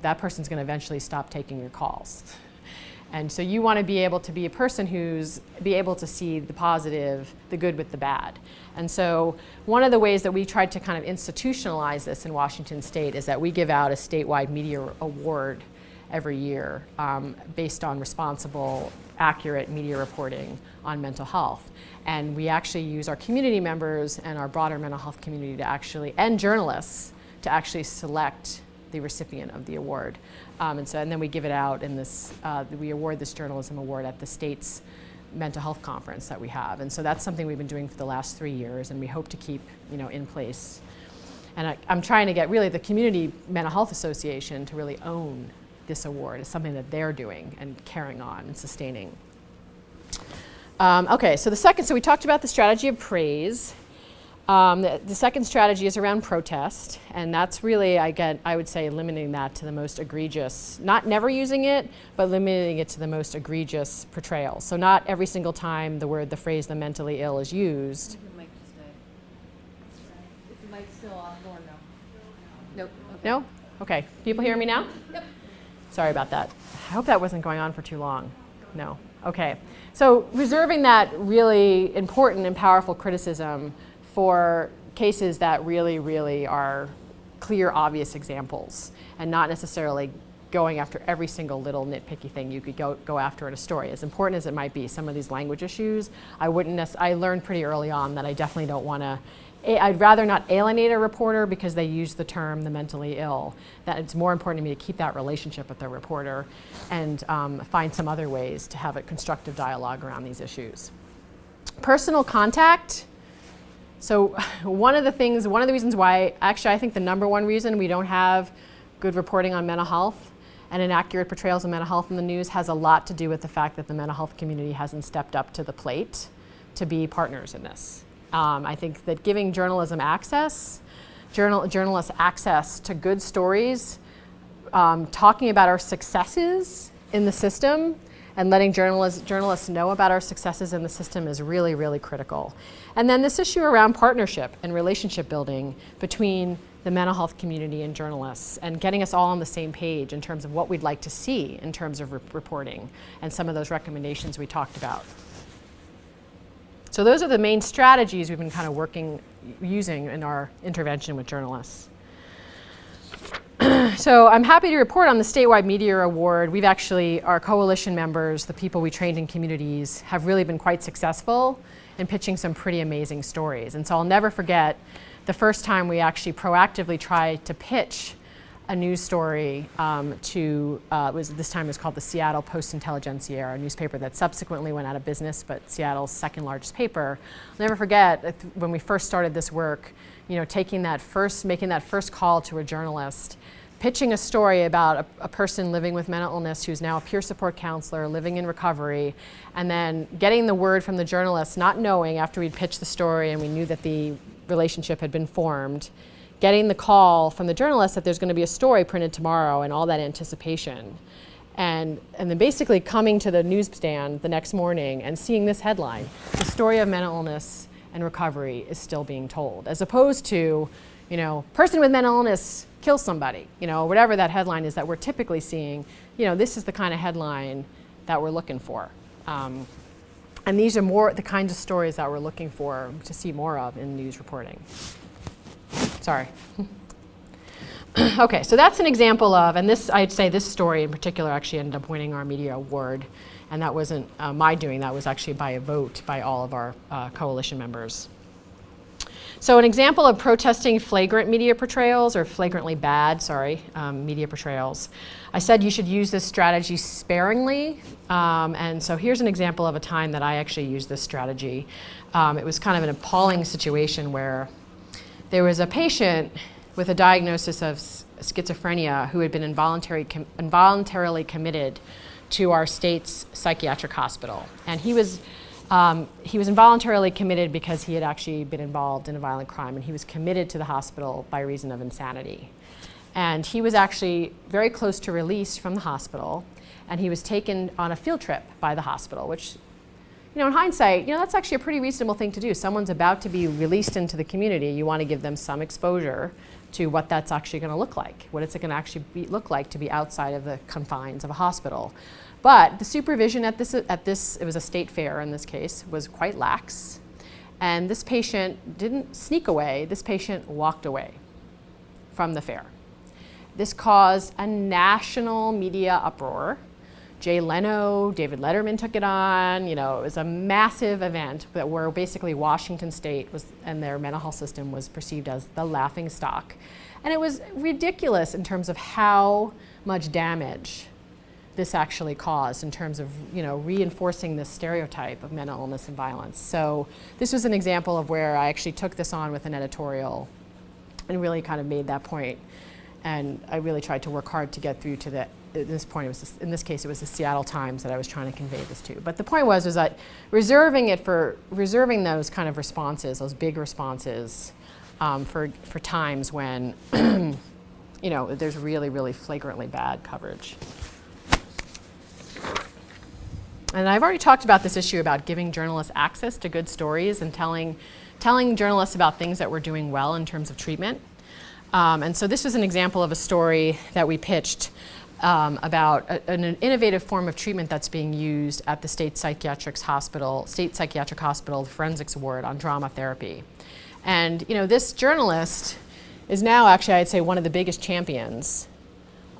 that person's going to eventually stop taking your calls. And so you want to be able to be a person be able to see the positive, the good with the bad. And so one of the ways that we tried to kind of institutionalize this in Washington State is that we give out a statewide media award every year based on responsible, accurate media reporting on mental health. And we actually use our community members and our broader mental health community to actually, and journalists, to actually select the recipient of the award. And then we give it out in this, we award this journalism award at the state's mental health conference that we have. And so that's something we've been doing for the last 3 years, and we hope to keep, in place. And I'm trying to get really the Community Mental Health Association to really own this award. It's something that they're doing and carrying on and sustaining. Okay, so we talked about the strategy of praise. The second strategy is around protest, and that's really, I would say, limiting that to the most egregious, not never using it, but limiting it to the most egregious portrayals. So not every single time the phrase the mentally ill is used. Is the mic still off or no? Nope. Okay. No? Okay. People hear me now? Yep. Sorry about that. I hope that wasn't going on for too long. No. Okay. So reserving that really important and powerful criticism for cases that really, really are clear, obvious examples, and not necessarily going after every single little nitpicky thing you could go after in a story. As important as it might be, some of these language issues, I learned pretty early on that I definitely don't want to, I'd rather not alienate a reporter because they use the term the mentally ill, that it's more important to me to keep that relationship with the reporter and find some other ways to have a constructive dialogue around these issues. Personal contact. So one of the reasons why, actually I think the number one reason we don't have good reporting on mental health and inaccurate portrayals of mental health in the news has a lot to do with the fact that the mental health community hasn't stepped up to the plate to be partners in this. I think that giving journalists access to good stories, talking about our successes in the system, and letting journalists know about our successes in the system is really, really critical. And then this issue around partnership and relationship building between the mental health community and journalists, and getting us all on the same page in terms of what we'd like to see in terms of reporting and some of those recommendations we talked about. So those are the main strategies we've been kind of using in our intervention with journalists. So I'm happy to report on the statewide media award. We've actually, our coalition members, the people we trained in communities, have really been quite successful in pitching some pretty amazing stories. And so I'll never forget the first time we actually proactively tried to pitch a news story this time it was called the Seattle Post-Intelligencer, a newspaper that subsequently went out of business, but Seattle's second largest paper. I'll never forget when we first started this work, making that first call to a journalist, pitching a story about a person living with mental illness who's now a peer support counselor living in recovery, and then getting the word from the journalist, not knowing after we'd pitched the story and we knew that the relationship had been formed, getting the call from the journalist that there's going to be a story printed tomorrow and all that anticipation. And then basically coming to the newsstand the next morning and seeing this headline, the story of mental illness and recovery is still being told, as opposed to, person with mental illness kills somebody, whatever that headline is that we're typically seeing, this is the kind of headline that we're looking for. And these are more the kinds of stories that we're looking for to see more of in news reporting. Sorry. Okay, so that's an example of, and I'd say this story in particular actually ended up winning our media award, and that wasn't my doing, that was actually by a vote by all of our coalition members. So an example of protesting flagrant media portrayals, or flagrantly bad, media portrayals. I said you should use this strategy sparingly, and so here's an example of a time that I actually used this strategy. It was kind of an appalling situation where there was a patient with a diagnosis of schizophrenia who had been involuntarily committed to our state's psychiatric hospital. And he was involuntarily committed because he had actually been involved in a violent crime, and he was committed to the hospital by reason of insanity. And he was actually very close to release from the hospital, and he was taken on a field trip by the hospital, which, in hindsight, that's actually a pretty reasonable thing to do. Someone's about to be released into the community. You want to give them some exposure to what that's actually going to look like. What it's going to actually look like to be outside of the confines of a hospital. But the supervision at this, it was a state fair in this case, was quite lax. And this patient didn't sneak away. This patient walked away from the fair. this caused a national media uproar. Jay Leno, David Letterman took it on. You know, it was a massive event where basically Washington State and their mental health system was perceived as the laughing stock. And it was ridiculous in terms of how much damage this actually caused in terms of, you know, reinforcing this stereotype of mental illness and violence. So this was an example of where I actually took this on with an editorial and really kind of made that point. And I really tried to work hard to get through to at this point, in this case, it was the Seattle Times that I was trying to convey this to. But the point was that reserving those kind of responses, those big responses, for times when, you know, there's really, really flagrantly bad coverage. And I've already talked about this issue about giving journalists access to good stories and telling journalists about things that we're doing well in terms of treatment. And so this was an example of a story that we pitched about an innovative form of treatment that's being used at the State Psychiatric Hospital Forensics Ward on drama therapy. And you know, this journalist is now actually, I'd say, one of the biggest champions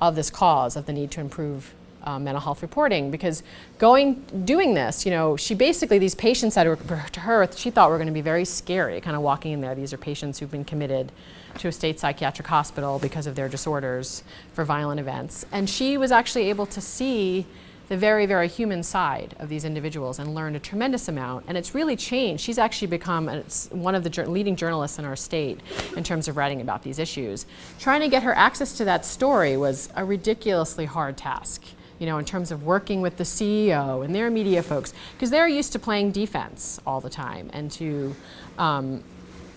of this cause, of the need to improve mental health reporting, because doing this, you know, she basically, these patients that were to her, she thought were going to be very scary, kind of walking in there. These are patients who've been committed to a state psychiatric hospital because of their disorders for violent events. And she was actually able to see the very, very human side of these individuals and learned a tremendous amount. And it's really changed. She's actually become one of the leading journalists in our state in terms of writing about these issues. Trying to get her access to that story was a ridiculously hard task, you know, in terms of working with the CEO and their media folks, because they're used to playing defense all the time and to,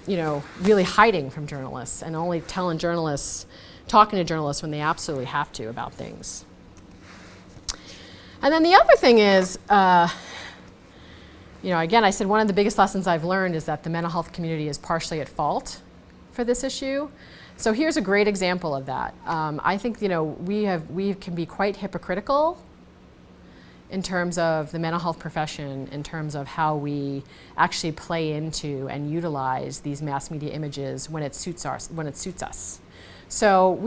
you know, really hiding from journalists and only talking to journalists when they absolutely have to about things. And then the other thing is, you know, again, I said one of the biggest lessons I've learned is that the mental health community is partially at fault for this issue. So here's a great example of that. I think, you know, we can be quite hypocritical in terms of the mental health profession, in terms of how we actually play into and utilize these mass media images when it suits us. So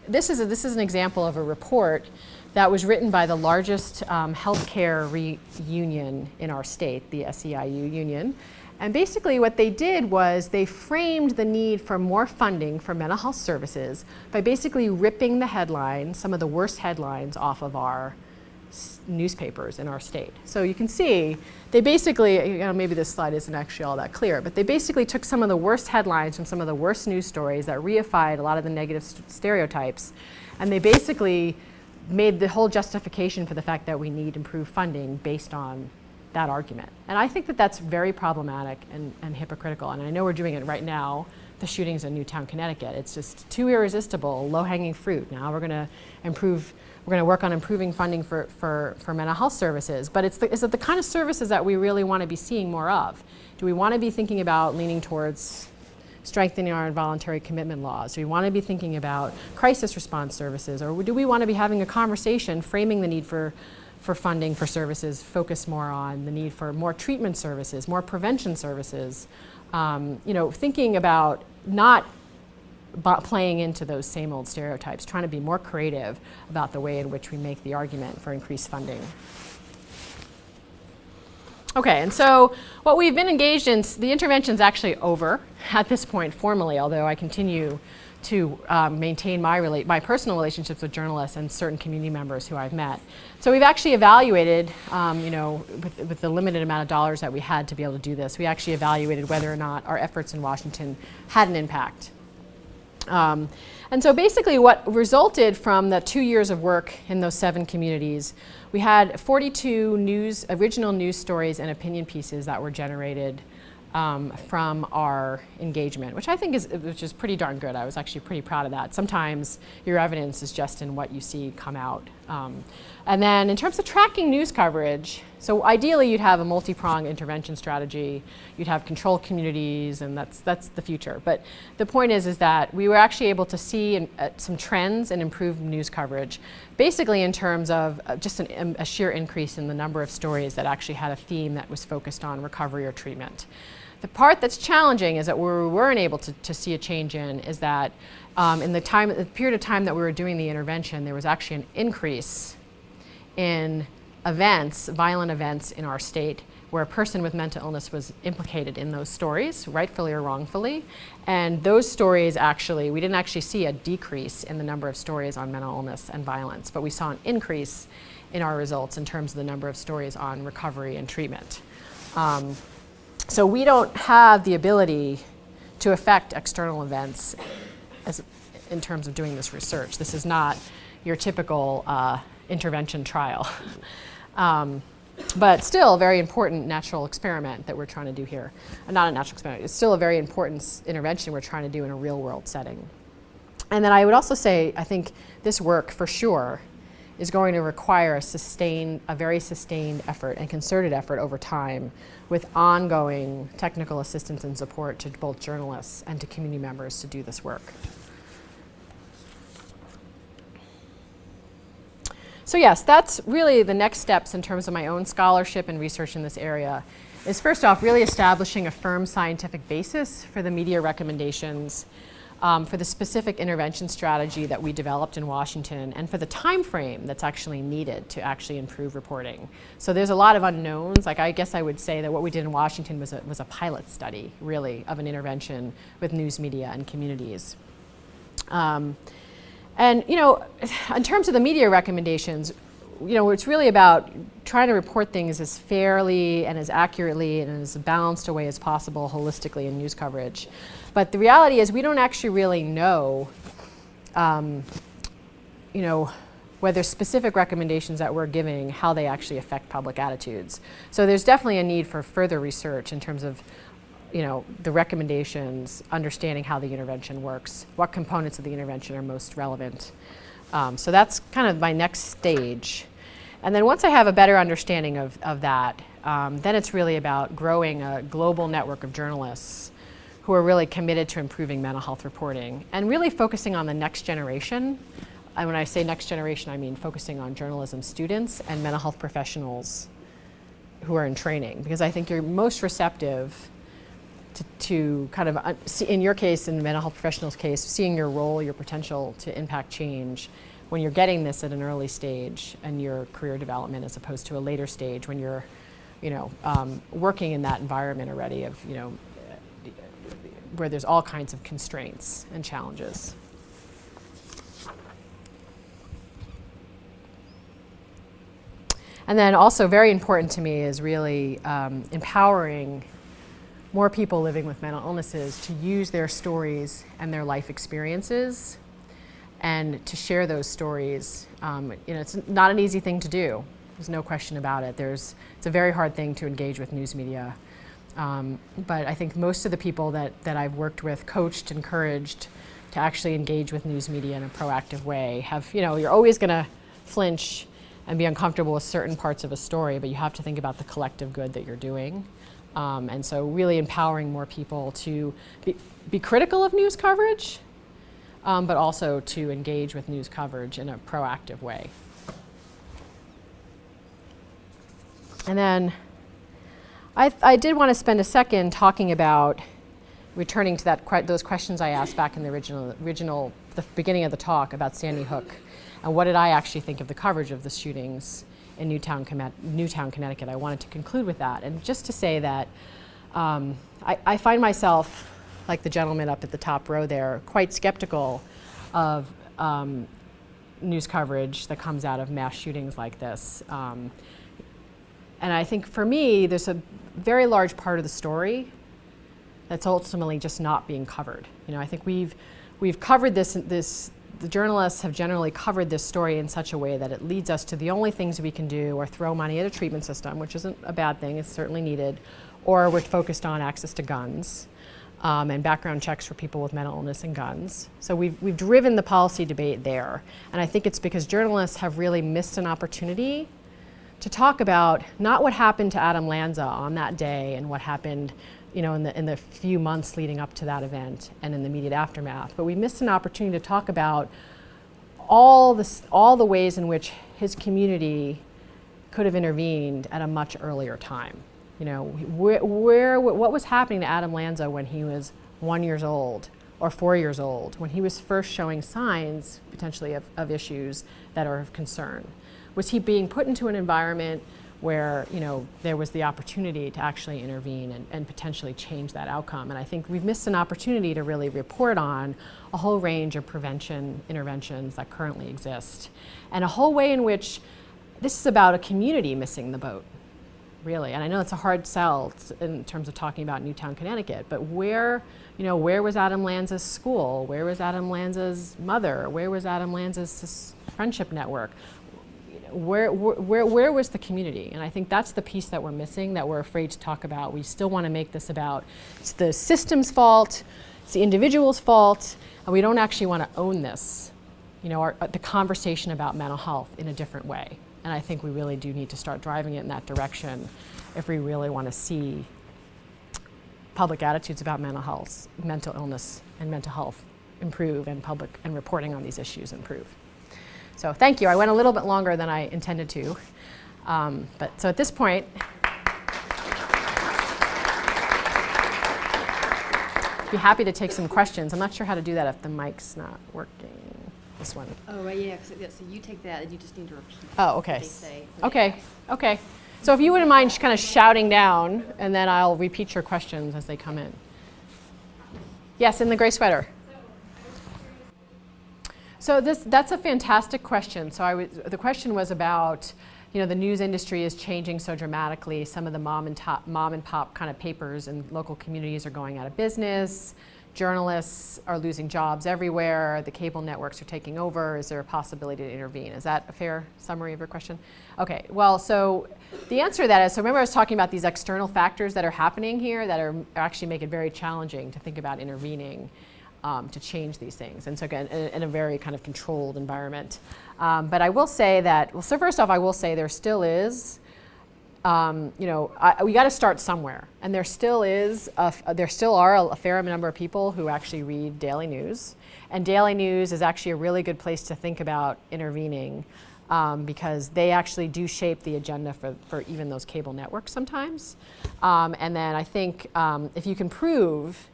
this is an example of a report that was written by the largest healthcare union in our state, the SEIU union. And basically what they did was they framed the need for more funding for mental health services by basically ripping the headlines, some of the worst headlines, off of our newspapers in our state. So you can see, they basically, you know, maybe this slide isn't actually all that clear, but they basically took some of the worst headlines from some of the worst news stories that reified a lot of the negative stereotypes, and they basically made the whole justification for the fact that we need improved funding based on that argument. And I think that that's very problematic and hypocritical, and I know we're doing it right now, the shootings in Newtown, Connecticut. It's just too irresistible, low-hanging fruit. Now we're going to work on improving funding for mental health services, but is it the kind of services that we really want to be seeing more of? Do we want to be thinking about leaning towards strengthening our involuntary commitment laws? Do we want to be thinking about crisis response services, or do we want to be having a conversation framing the need for funding for services, focus more on the need for more treatment services, more prevention services, you know, thinking about not playing into those same old stereotypes, trying to be more creative about the way in which we make the argument for increased funding. Okay, and so what we've been engaged in, the intervention's actually over at this point formally, although I continue to maintain my personal relationships with journalists and certain community members who I've met. So we've actually evaluated, you know, with the limited amount of dollars that we had to be able to do this, we actually evaluated whether or not our efforts in Washington had an impact. And so basically what resulted from the 2 years of work in those 7 communities, we had 42 original news stories and opinion pieces that were generated from our engagement, which I think is pretty darn good. I was actually pretty proud of that. Sometimes your evidence is just in what you see come out. And then in terms of tracking news coverage, so ideally you'd have a multi-pronged intervention strategy, you'd have control communities, and that's the future. But the point is that we were actually able to see some trends and improved news coverage, basically in terms of just a sheer increase in the number of stories that actually had a theme that was focused on recovery or treatment. The part that's challenging is that where we weren't able to see a change in is that in the period of time that we were doing the intervention, there was actually an increase in events, violent events in our state, where a person with mental illness was implicated in those stories, rightfully or wrongfully. And those stories actually, we didn't actually see a decrease in the number of stories on mental illness and violence, but we saw an increase in our results in terms of the number of stories on recovery and treatment. So we don't have the ability to affect external events in terms of doing this research. This is not your typical intervention trial. But still a very important natural experiment that we're trying to do here. Not a natural experiment, it's still a very important intervention we're trying to do in a real world setting. And then I would also say, I think this work for sure is going to require a very sustained effort and concerted effort over time with ongoing technical assistance and support to both journalists and to community members to do this work. So yes, that's really the next steps in terms of my own scholarship and research in this area, is first off really establishing a firm scientific basis for the media recommendations, for the specific intervention strategy that we developed in Washington, and for the time frame that's actually needed to actually improve reporting. So there's a lot of unknowns. Like, I guess I would say that what we did in Washington was a pilot study, really, of an intervention with news media and communities. And, you know, in terms of the media recommendations, you know, it's really about trying to report things as fairly and as accurately and in as balanced a way as possible holistically in news coverage. But the reality is we don't actually really know, you know, whether specific recommendations that we're giving, how they actually affect public attitudes. So there's definitely a need for further research in terms of, you know, the recommendations, understanding how the intervention works, what components of the intervention are most relevant. So that's kind of my next stage. And then once I have a better understanding of that, then it's really about growing a global network of journalists who are really committed to improving mental health reporting and really focusing on the next generation. And when I say next generation, I mean focusing on journalism students and mental health professionals who are in training, because I think you're most receptive to kind of, in your case, in the mental health professional's case, seeing your role, your potential to impact change when you're getting this at an early stage in your career development, as opposed to a later stage when you're, you know, working in that environment already of, you know, where there's all kinds of constraints and challenges. And then also very important to me is really empowering more people living with mental illnesses to use their stories and their life experiences and to share those stories. You know, it's not an easy thing to do. There's no question about it. It's a very hard thing to engage with news media. But I think most of the people that I've worked with, coached, encouraged to actually engage with news media in a proactive way have, you know, you're always gonna flinch and be uncomfortable with certain parts of a story, but you have to think about the collective good that you're doing. And so really empowering more people to be critical of news coverage, but also to engage with news coverage in a proactive way. And then I did want to spend a second talking about returning to those questions I asked back in the the beginning of the talk about Sandy Hook, and what did I actually think of the coverage of the shootings in Newtown, Connecticut. I wanted to conclude with that, and just to say that I find myself, like the gentleman up at the top row there, quite skeptical of news coverage that comes out of mass shootings like this. And I think for me, there's a very large part of the story that's ultimately just not being covered. You know, I think we've covered the journalists have generally covered this story in such a way that it leads us to the only things we can do are throw money at a treatment system, which isn't a bad thing, it's certainly needed, or we're focused on access to guns and background checks for people with mental illness and guns. So we've driven the policy debate there. And I think it's because journalists have really missed an opportunity to talk about not what happened to Adam Lanza on that day and what happened, you know, in the few months leading up to that event and in the immediate aftermath. But we missed an opportunity to talk about all the ways in which his community could have intervened at a much earlier time. You know, what was happening to Adam Lanza when he was 1 year old or 4 years old, when he was first showing signs potentially of issues that are of concern? Was he being put into an environment where, you know, there was the opportunity to actually intervene and potentially change that outcome? And I think we've missed an opportunity to really report on a whole range of prevention interventions that currently exist, and a whole way in which this is about a community missing the boat, really. And I know it's a hard sell in terms of talking about Newtown, Connecticut, but where was Adam Lanza's school? Where was Adam Lanza's mother? Where was Adam Lanza's friendship network? Where was the community? And I think that's the piece that we're missing, that we're afraid to talk about. We still want to make this about it's the system's fault, it's the individual's fault, and we don't actually want to own this, you know, the conversation about mental health in a different way. And I think we really do need to start driving it in that direction if we really want to see public attitudes about mental health, mental illness, and mental health improve, and public and reporting on these issues improve. So thank you. I went a little bit longer than I intended to. But so at this point, be happy to take some questions. I'm not sure how to do that if the mic's not working. This one. Oh, right, yeah. So you take that and you just need to repeat Oh, okay. what they say. Okay. So if you wouldn't mind kind of shouting down, and then I'll repeat your questions as they come in. Yes, in the gray sweater. So that's a fantastic question. So the question was about, you know, the news industry is changing so dramatically. Some of the mom and pop kind of papers in local communities are going out of business. Journalists are losing jobs everywhere. The cable networks are taking over. Is there a possibility to intervene? Is that a fair summary of your question? Okay, well, so the answer to that is, so remember I was talking about these external factors that are happening here that are actually make it very challenging to think about intervening to change these things. And so again, in a very kind of controlled environment. But I will say that, well, so first off, I will say there still is, you know, we got to start somewhere. And there still are a fair number of people who actually read daily news. And daily news is actually a really good place to think about intervening because they actually do shape the agenda for even those cable networks sometimes. And then I think if you can prove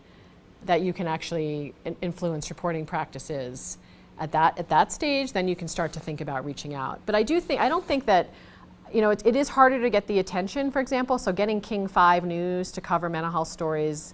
that you can actually influence reporting practices at that stage, then you can start to think about reaching out. But I don't think that, you know, it is harder to get the attention, for example. So getting King 5 News to cover mental health stories.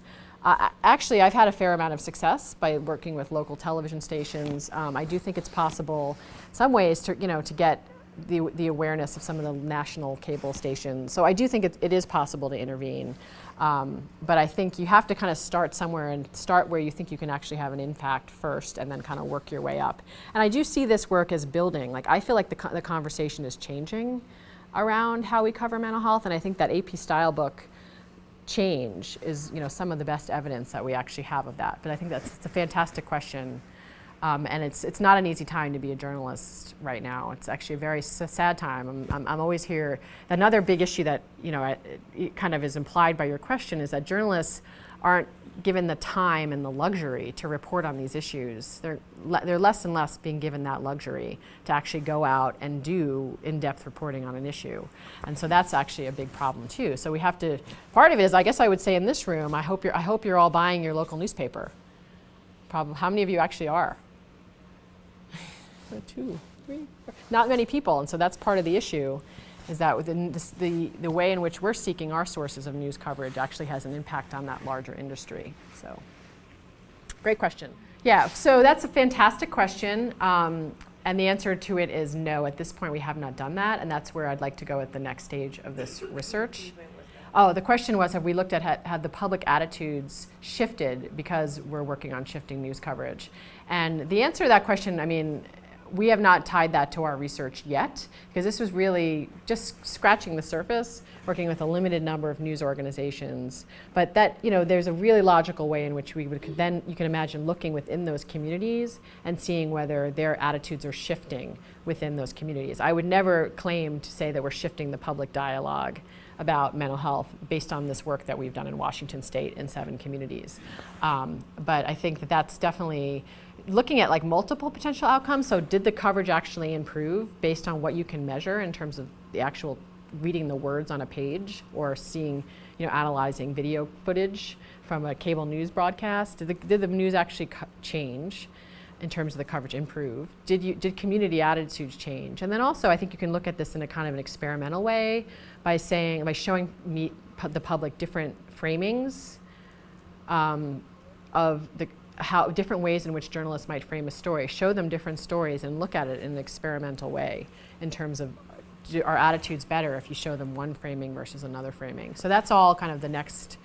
Actually, I've had a fair amount of success by working with local television stations. I do think it's possible, some ways, to get the awareness of some of the national cable stations. So I do think it is possible to intervene. But I think you have to kind of start somewhere and start where you think you can actually have an impact first and then kind of work your way up. And I do see this work as building. Like, I feel like the conversation is changing around how we cover mental health, and I think that AP style book change is, you know, some of the best evidence that we actually have of that. But I think it's a fantastic question. And it's not an easy time to be a journalist right now. It's actually a very sad time. I'm always here. Another big issue that, you know, it kind of is implied by your question is that journalists aren't given the time and the luxury to report on these issues. They're less and less being given that luxury to actually go out and do in-depth reporting on an issue. And so that's actually a big problem too. So we have to, part of it is, I guess I would say in this room, I hope you're all buying your local newspaper. How many of you actually are? 2, 3, 4. Not many people, and so that's part of the issue, is that within the way in which we're seeking our sources of news coverage actually has an impact on that larger industry. So, great question. Yeah, so that's a fantastic question, and the answer to it is no. At this point, we have not done that, and that's where I'd like to go at the next stage of this research. Oh, the question was, have we looked at had the public attitudes shifted because we're working on shifting news coverage? And the answer to that question, I mean, we have not tied that to our research yet, because this was really just scratching the surface, working with a limited number of news organizations. But that, you know, there's a really logical way in which we could then, you can imagine looking within those communities and seeing whether their attitudes are shifting within those communities. I would never claim to say that we're shifting the public dialogue about mental health based on this work that we've done in Washington State in 7 communities. But I think that that's definitely looking at like multiple potential outcomes. So did the coverage actually improve based on what you can measure in terms of the actual reading the words on a page or seeing, analyzing video footage from a cable news broadcast? Did the news actually change in terms of the coverage improve? Did community attitudes change? And then also, I think you can look at this in a kind of an experimental way by showing the public different framings of how different ways in which journalists might frame a story. Show them different stories and look at it in an experimental way in terms of, are attitudes better if you show them one framing versus another framing? So that's all kind of the next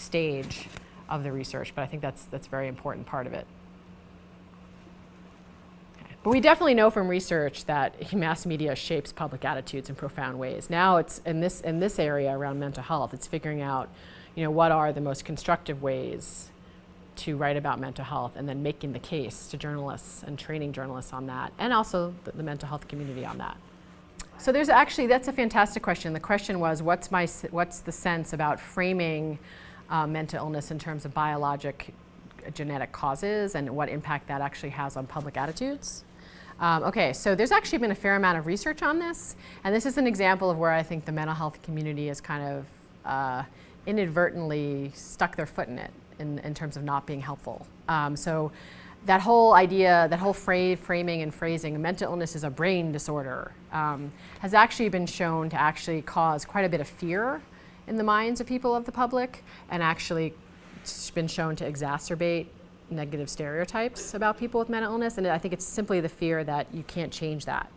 stage of the research, but I think that's a very important part of it. Okay. But we definitely know from research that mass media shapes public attitudes in profound ways. Now it's in this area around mental health, it's figuring out, what are the most constructive ways to write about mental health, and then making the case to journalists and training journalists on that, and also the mental health community on that. So that's a fantastic question. The question was, what's the sense about framing mental illness in terms of biologic genetic causes and what impact that actually has on public attitudes? Okay, so there's actually been a fair amount of research on this, and this is an example of where I think the mental health community has kind of inadvertently stuck their foot in it in terms of not being helpful. So that whole idea, that whole framing and phrasing, mental illness is a brain disorder, has actually been shown to actually cause quite a bit of fear in the minds of people of the public, and actually it's been shown to exacerbate negative stereotypes about people with mental illness. And I think it's simply the fear that you can't change that.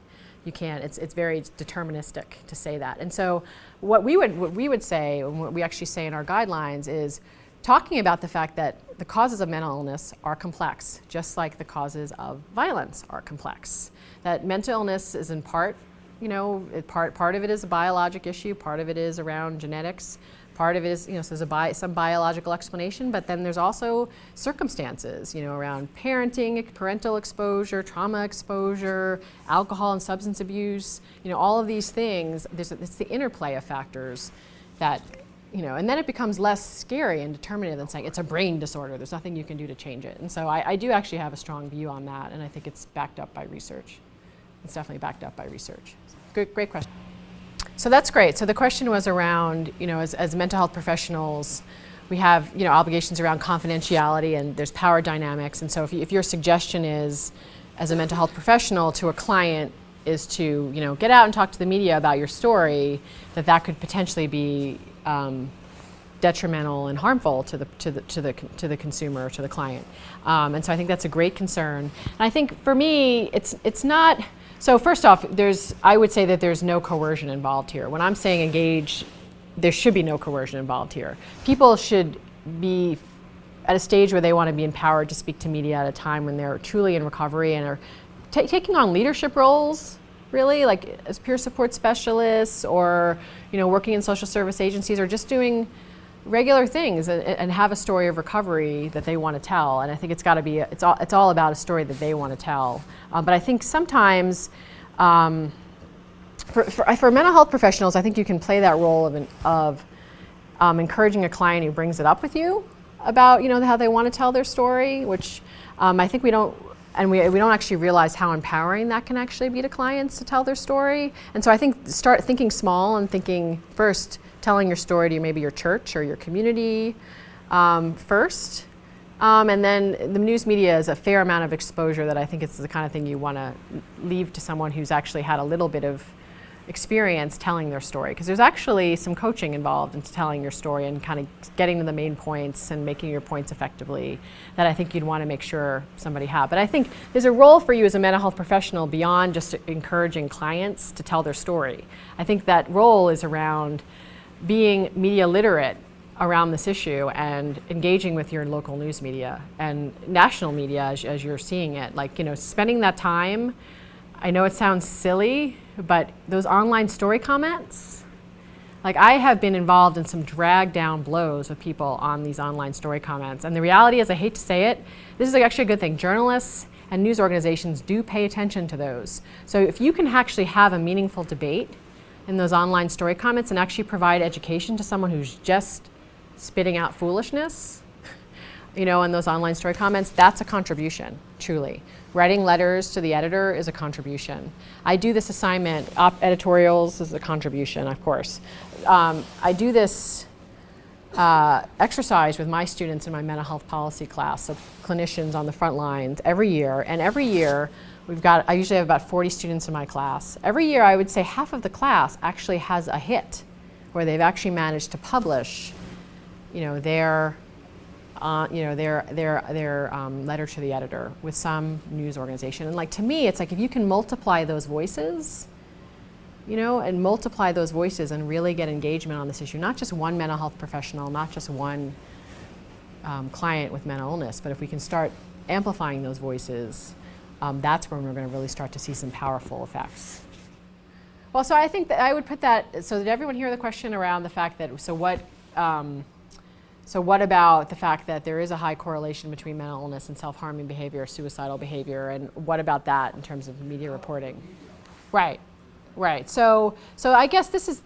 You can't, it's very deterministic to say that. And so what we would say, and what we actually say in our guidelines, is talking about the fact that the causes of mental illness are complex, just like the causes of violence are complex. That mental illness is in part, part of it is a biologic issue, part of it is around genetics, part of it is, so there's some biological explanation, but then there's also circumstances, around parenting, parental exposure, trauma exposure, alcohol and substance abuse, all of these things. It's the interplay of factors that, and then it becomes less scary and determinative than saying it's a brain disorder. There's nothing you can do to change it. And so I do actually have a strong view on that, and I think it's backed up by research. It's definitely backed up by research. Great question. So that's great. So the question was around, as mental health professionals, we have, obligations around confidentiality, and there's power dynamics. And so if your suggestion is, as a mental health professional to a client, is to, get out and talk to the media about your story, that could potentially be detrimental and harmful to the consumer, to the client. And so I think that's a great concern. And I think for me, it's not. So first off, I would say that there's no coercion involved here. When I'm saying engage, there should be no coercion involved here. People should be at a stage where they want to be empowered to speak to media at a time when they're truly in recovery and are taking on leadership roles, really, like as peer support specialists, or working in social service agencies, or just doing regular things and have a story of recovery that they want to tell. And I think it's got to be, it's all about a story that they want to tell. But I think sometimes for mental health professionals, I think you can play that role of encouraging a client who brings it up with you about how they want to tell their story, which I think we don't actually realize how empowering that can actually be to clients to tell their story. And so I think start thinking small and thinking first, telling your story to maybe your church or your community first. And then the news media is a fair amount of exposure that I think it's the kind of thing you want to leave to someone who's actually had a little bit of experience telling their story, because there's actually some coaching involved in telling your story and kind of getting to the main points and making your points effectively that I think you'd want to make sure somebody had. But I think there's a role for you as a mental health professional beyond just encouraging clients to tell their story. I think that role is around being media literate around this issue and engaging with your local news media and national media as you're seeing it. Like, spending that time. I know it sounds silly, but those online story comments, like I have been involved in some drag down blows with people on these online story comments. And the reality is, I hate to say it, this is actually a good thing. Journalists and news organizations do pay attention to those. So if you can actually have a meaningful debate in those online story comments and actually provide education to someone who's just spitting out foolishness, in those online story comments, that's a contribution. truly. Writing letters to the editor is a contribution. I do this assignment, editorials is a contribution, of course. I do this exercise with my students in my mental health policy class, so clinicians on the front lines every year. And every year, I usually have about 40 students in my class. Every year, I would say half of the class actually has a hit where they've actually managed to publish, their letter to the editor with some news organization. And to me, it's like if you can multiply those voices, and multiply those voices and really get engagement on this issue, not just one mental health professional, not just one client with mental illness, but if we can start amplifying those voices, that's when we're going to really start to see some powerful effects. Well, so I think that I would put that, so did everyone hear the question around the fact that, so what about the fact that there is a high correlation between mental illness and self-harming behavior, suicidal behavior, and what about that in terms of media reporting? Right. So I guess this is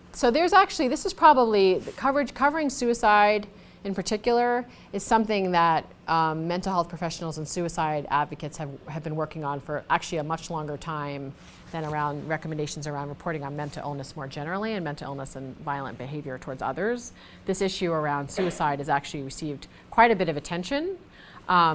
probably covering suicide in particular is something that mental health professionals and suicide advocates have been working on for actually a much longer time than around recommendations around reporting on mental illness more generally and mental illness and violent behavior towards others. This issue around suicide has actually received quite a bit of attention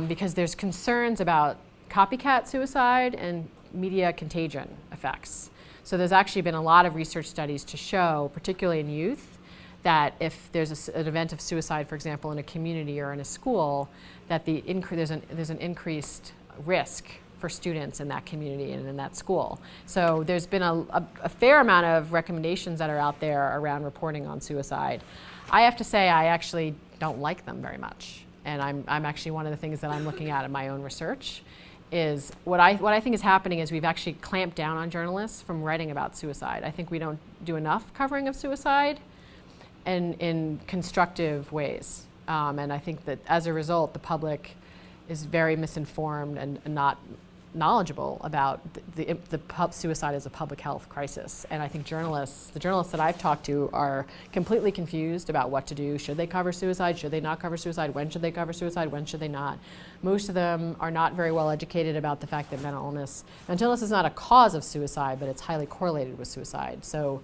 because there's concerns about copycat suicide and media contagion effects. So there's actually been a lot of research studies to show, particularly in youth, that if there's an event of suicide, for example, in a community or in a school, that there's an increased risk for students in that community and in that school. So there's been a fair amount of recommendations that are out there around reporting on suicide. I have to say I actually don't like them very much. And I'm actually one of the things that I'm looking at in my own research is what I think is happening is we've actually clamped down on journalists from writing about suicide. I think we don't do enough covering of suicide and in constructive ways. And I think that as a result, the public is very misinformed and not knowledgeable about the suicide as a public health crisis. And I think the journalists that I've talked to are completely confused about what to do. Should they cover suicide? Should they not cover suicide? When should they cover suicide? When should they not? Most of them are not very well educated about the fact that mental illness is not a cause of suicide, but it's highly correlated with suicide. So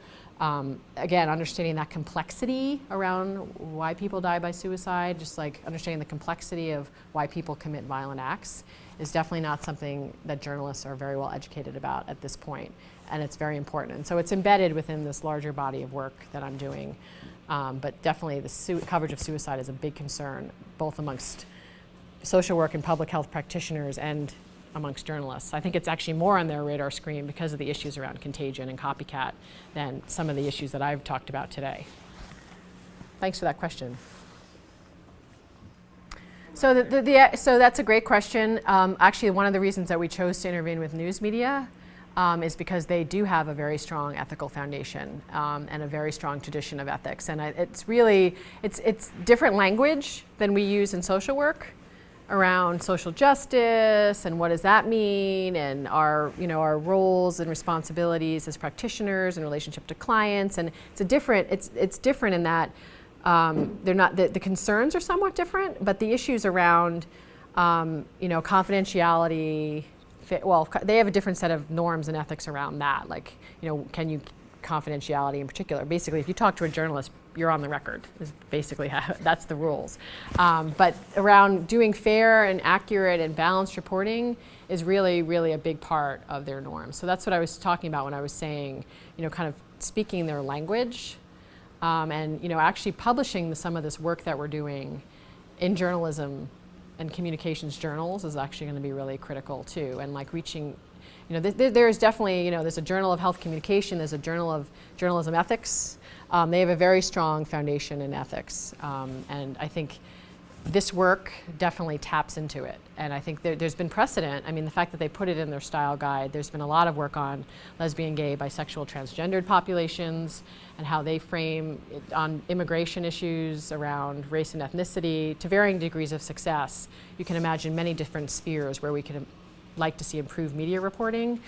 again, understanding that complexity around why people die by suicide, just like understanding the complexity of why people commit violent acts, is definitely not something that journalists are very well educated about at this point, and it's very important. And so it's embedded within this larger body of work that I'm doing, but definitely the coverage of suicide is a big concern, both amongst social work and public health practitioners and amongst journalists. I think it's actually more on their radar screen because of the issues around contagion and copycat than some of the issues that I've talked about today. Thanks for that question. So that's a great question. Actually, one of the reasons that we chose to intervene with news media is because they do have a very strong ethical foundation and a very strong tradition of ethics. And it's different language than we use in social work around social justice and what does that mean, and our roles and responsibilities as practitioners in relationship to clients. And it's different in that they're not, the concerns are somewhat different, but the issues around confidentiality, they have a different set of norms and ethics around that. Like, confidentiality in particular. Basically, if you talk to a journalist, you're on the record, is basically that's the rules. But around doing fair and accurate and balanced reporting is really, really a big part of their norms. So that's what I was talking about when I was saying, kind of speaking their language and, actually publishing some of this work that we're doing in journalism and communications journals is actually going to be really critical too. And like reaching, there's definitely, there's a Journal of Health Communication, there's a Journal of Journalism Ethics. They have a very strong foundation in ethics. And I think this work definitely taps into it. And I think there's been precedent. I mean, the fact that they put it in their style guide, there's been a lot of work on lesbian, gay, bisexual, transgendered populations and how they frame it on immigration issues around race and ethnicity to varying degrees of success. You can imagine many different spheres where we could like to see improved media reporting.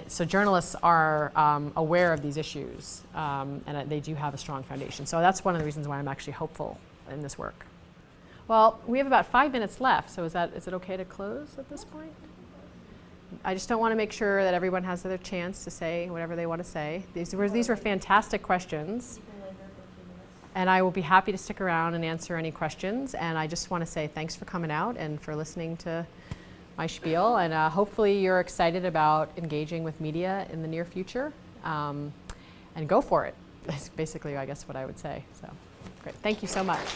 So journalists are aware of these issues and they do have a strong foundation. So that's one of the reasons why I'm actually hopeful in this work. Well, we have about 5 minutes left, so is it okay to close at this point? I just don't want to make sure that everyone has their chance to say whatever they want to say. These were fantastic questions. And I will be happy to stick around and answer any questions. And I just want to say thanks for coming out and for listening to my spiel. And hopefully you're excited about engaging with media in the near future. And go for it. That's basically, I guess, what I would say. So, great. Thank you so much.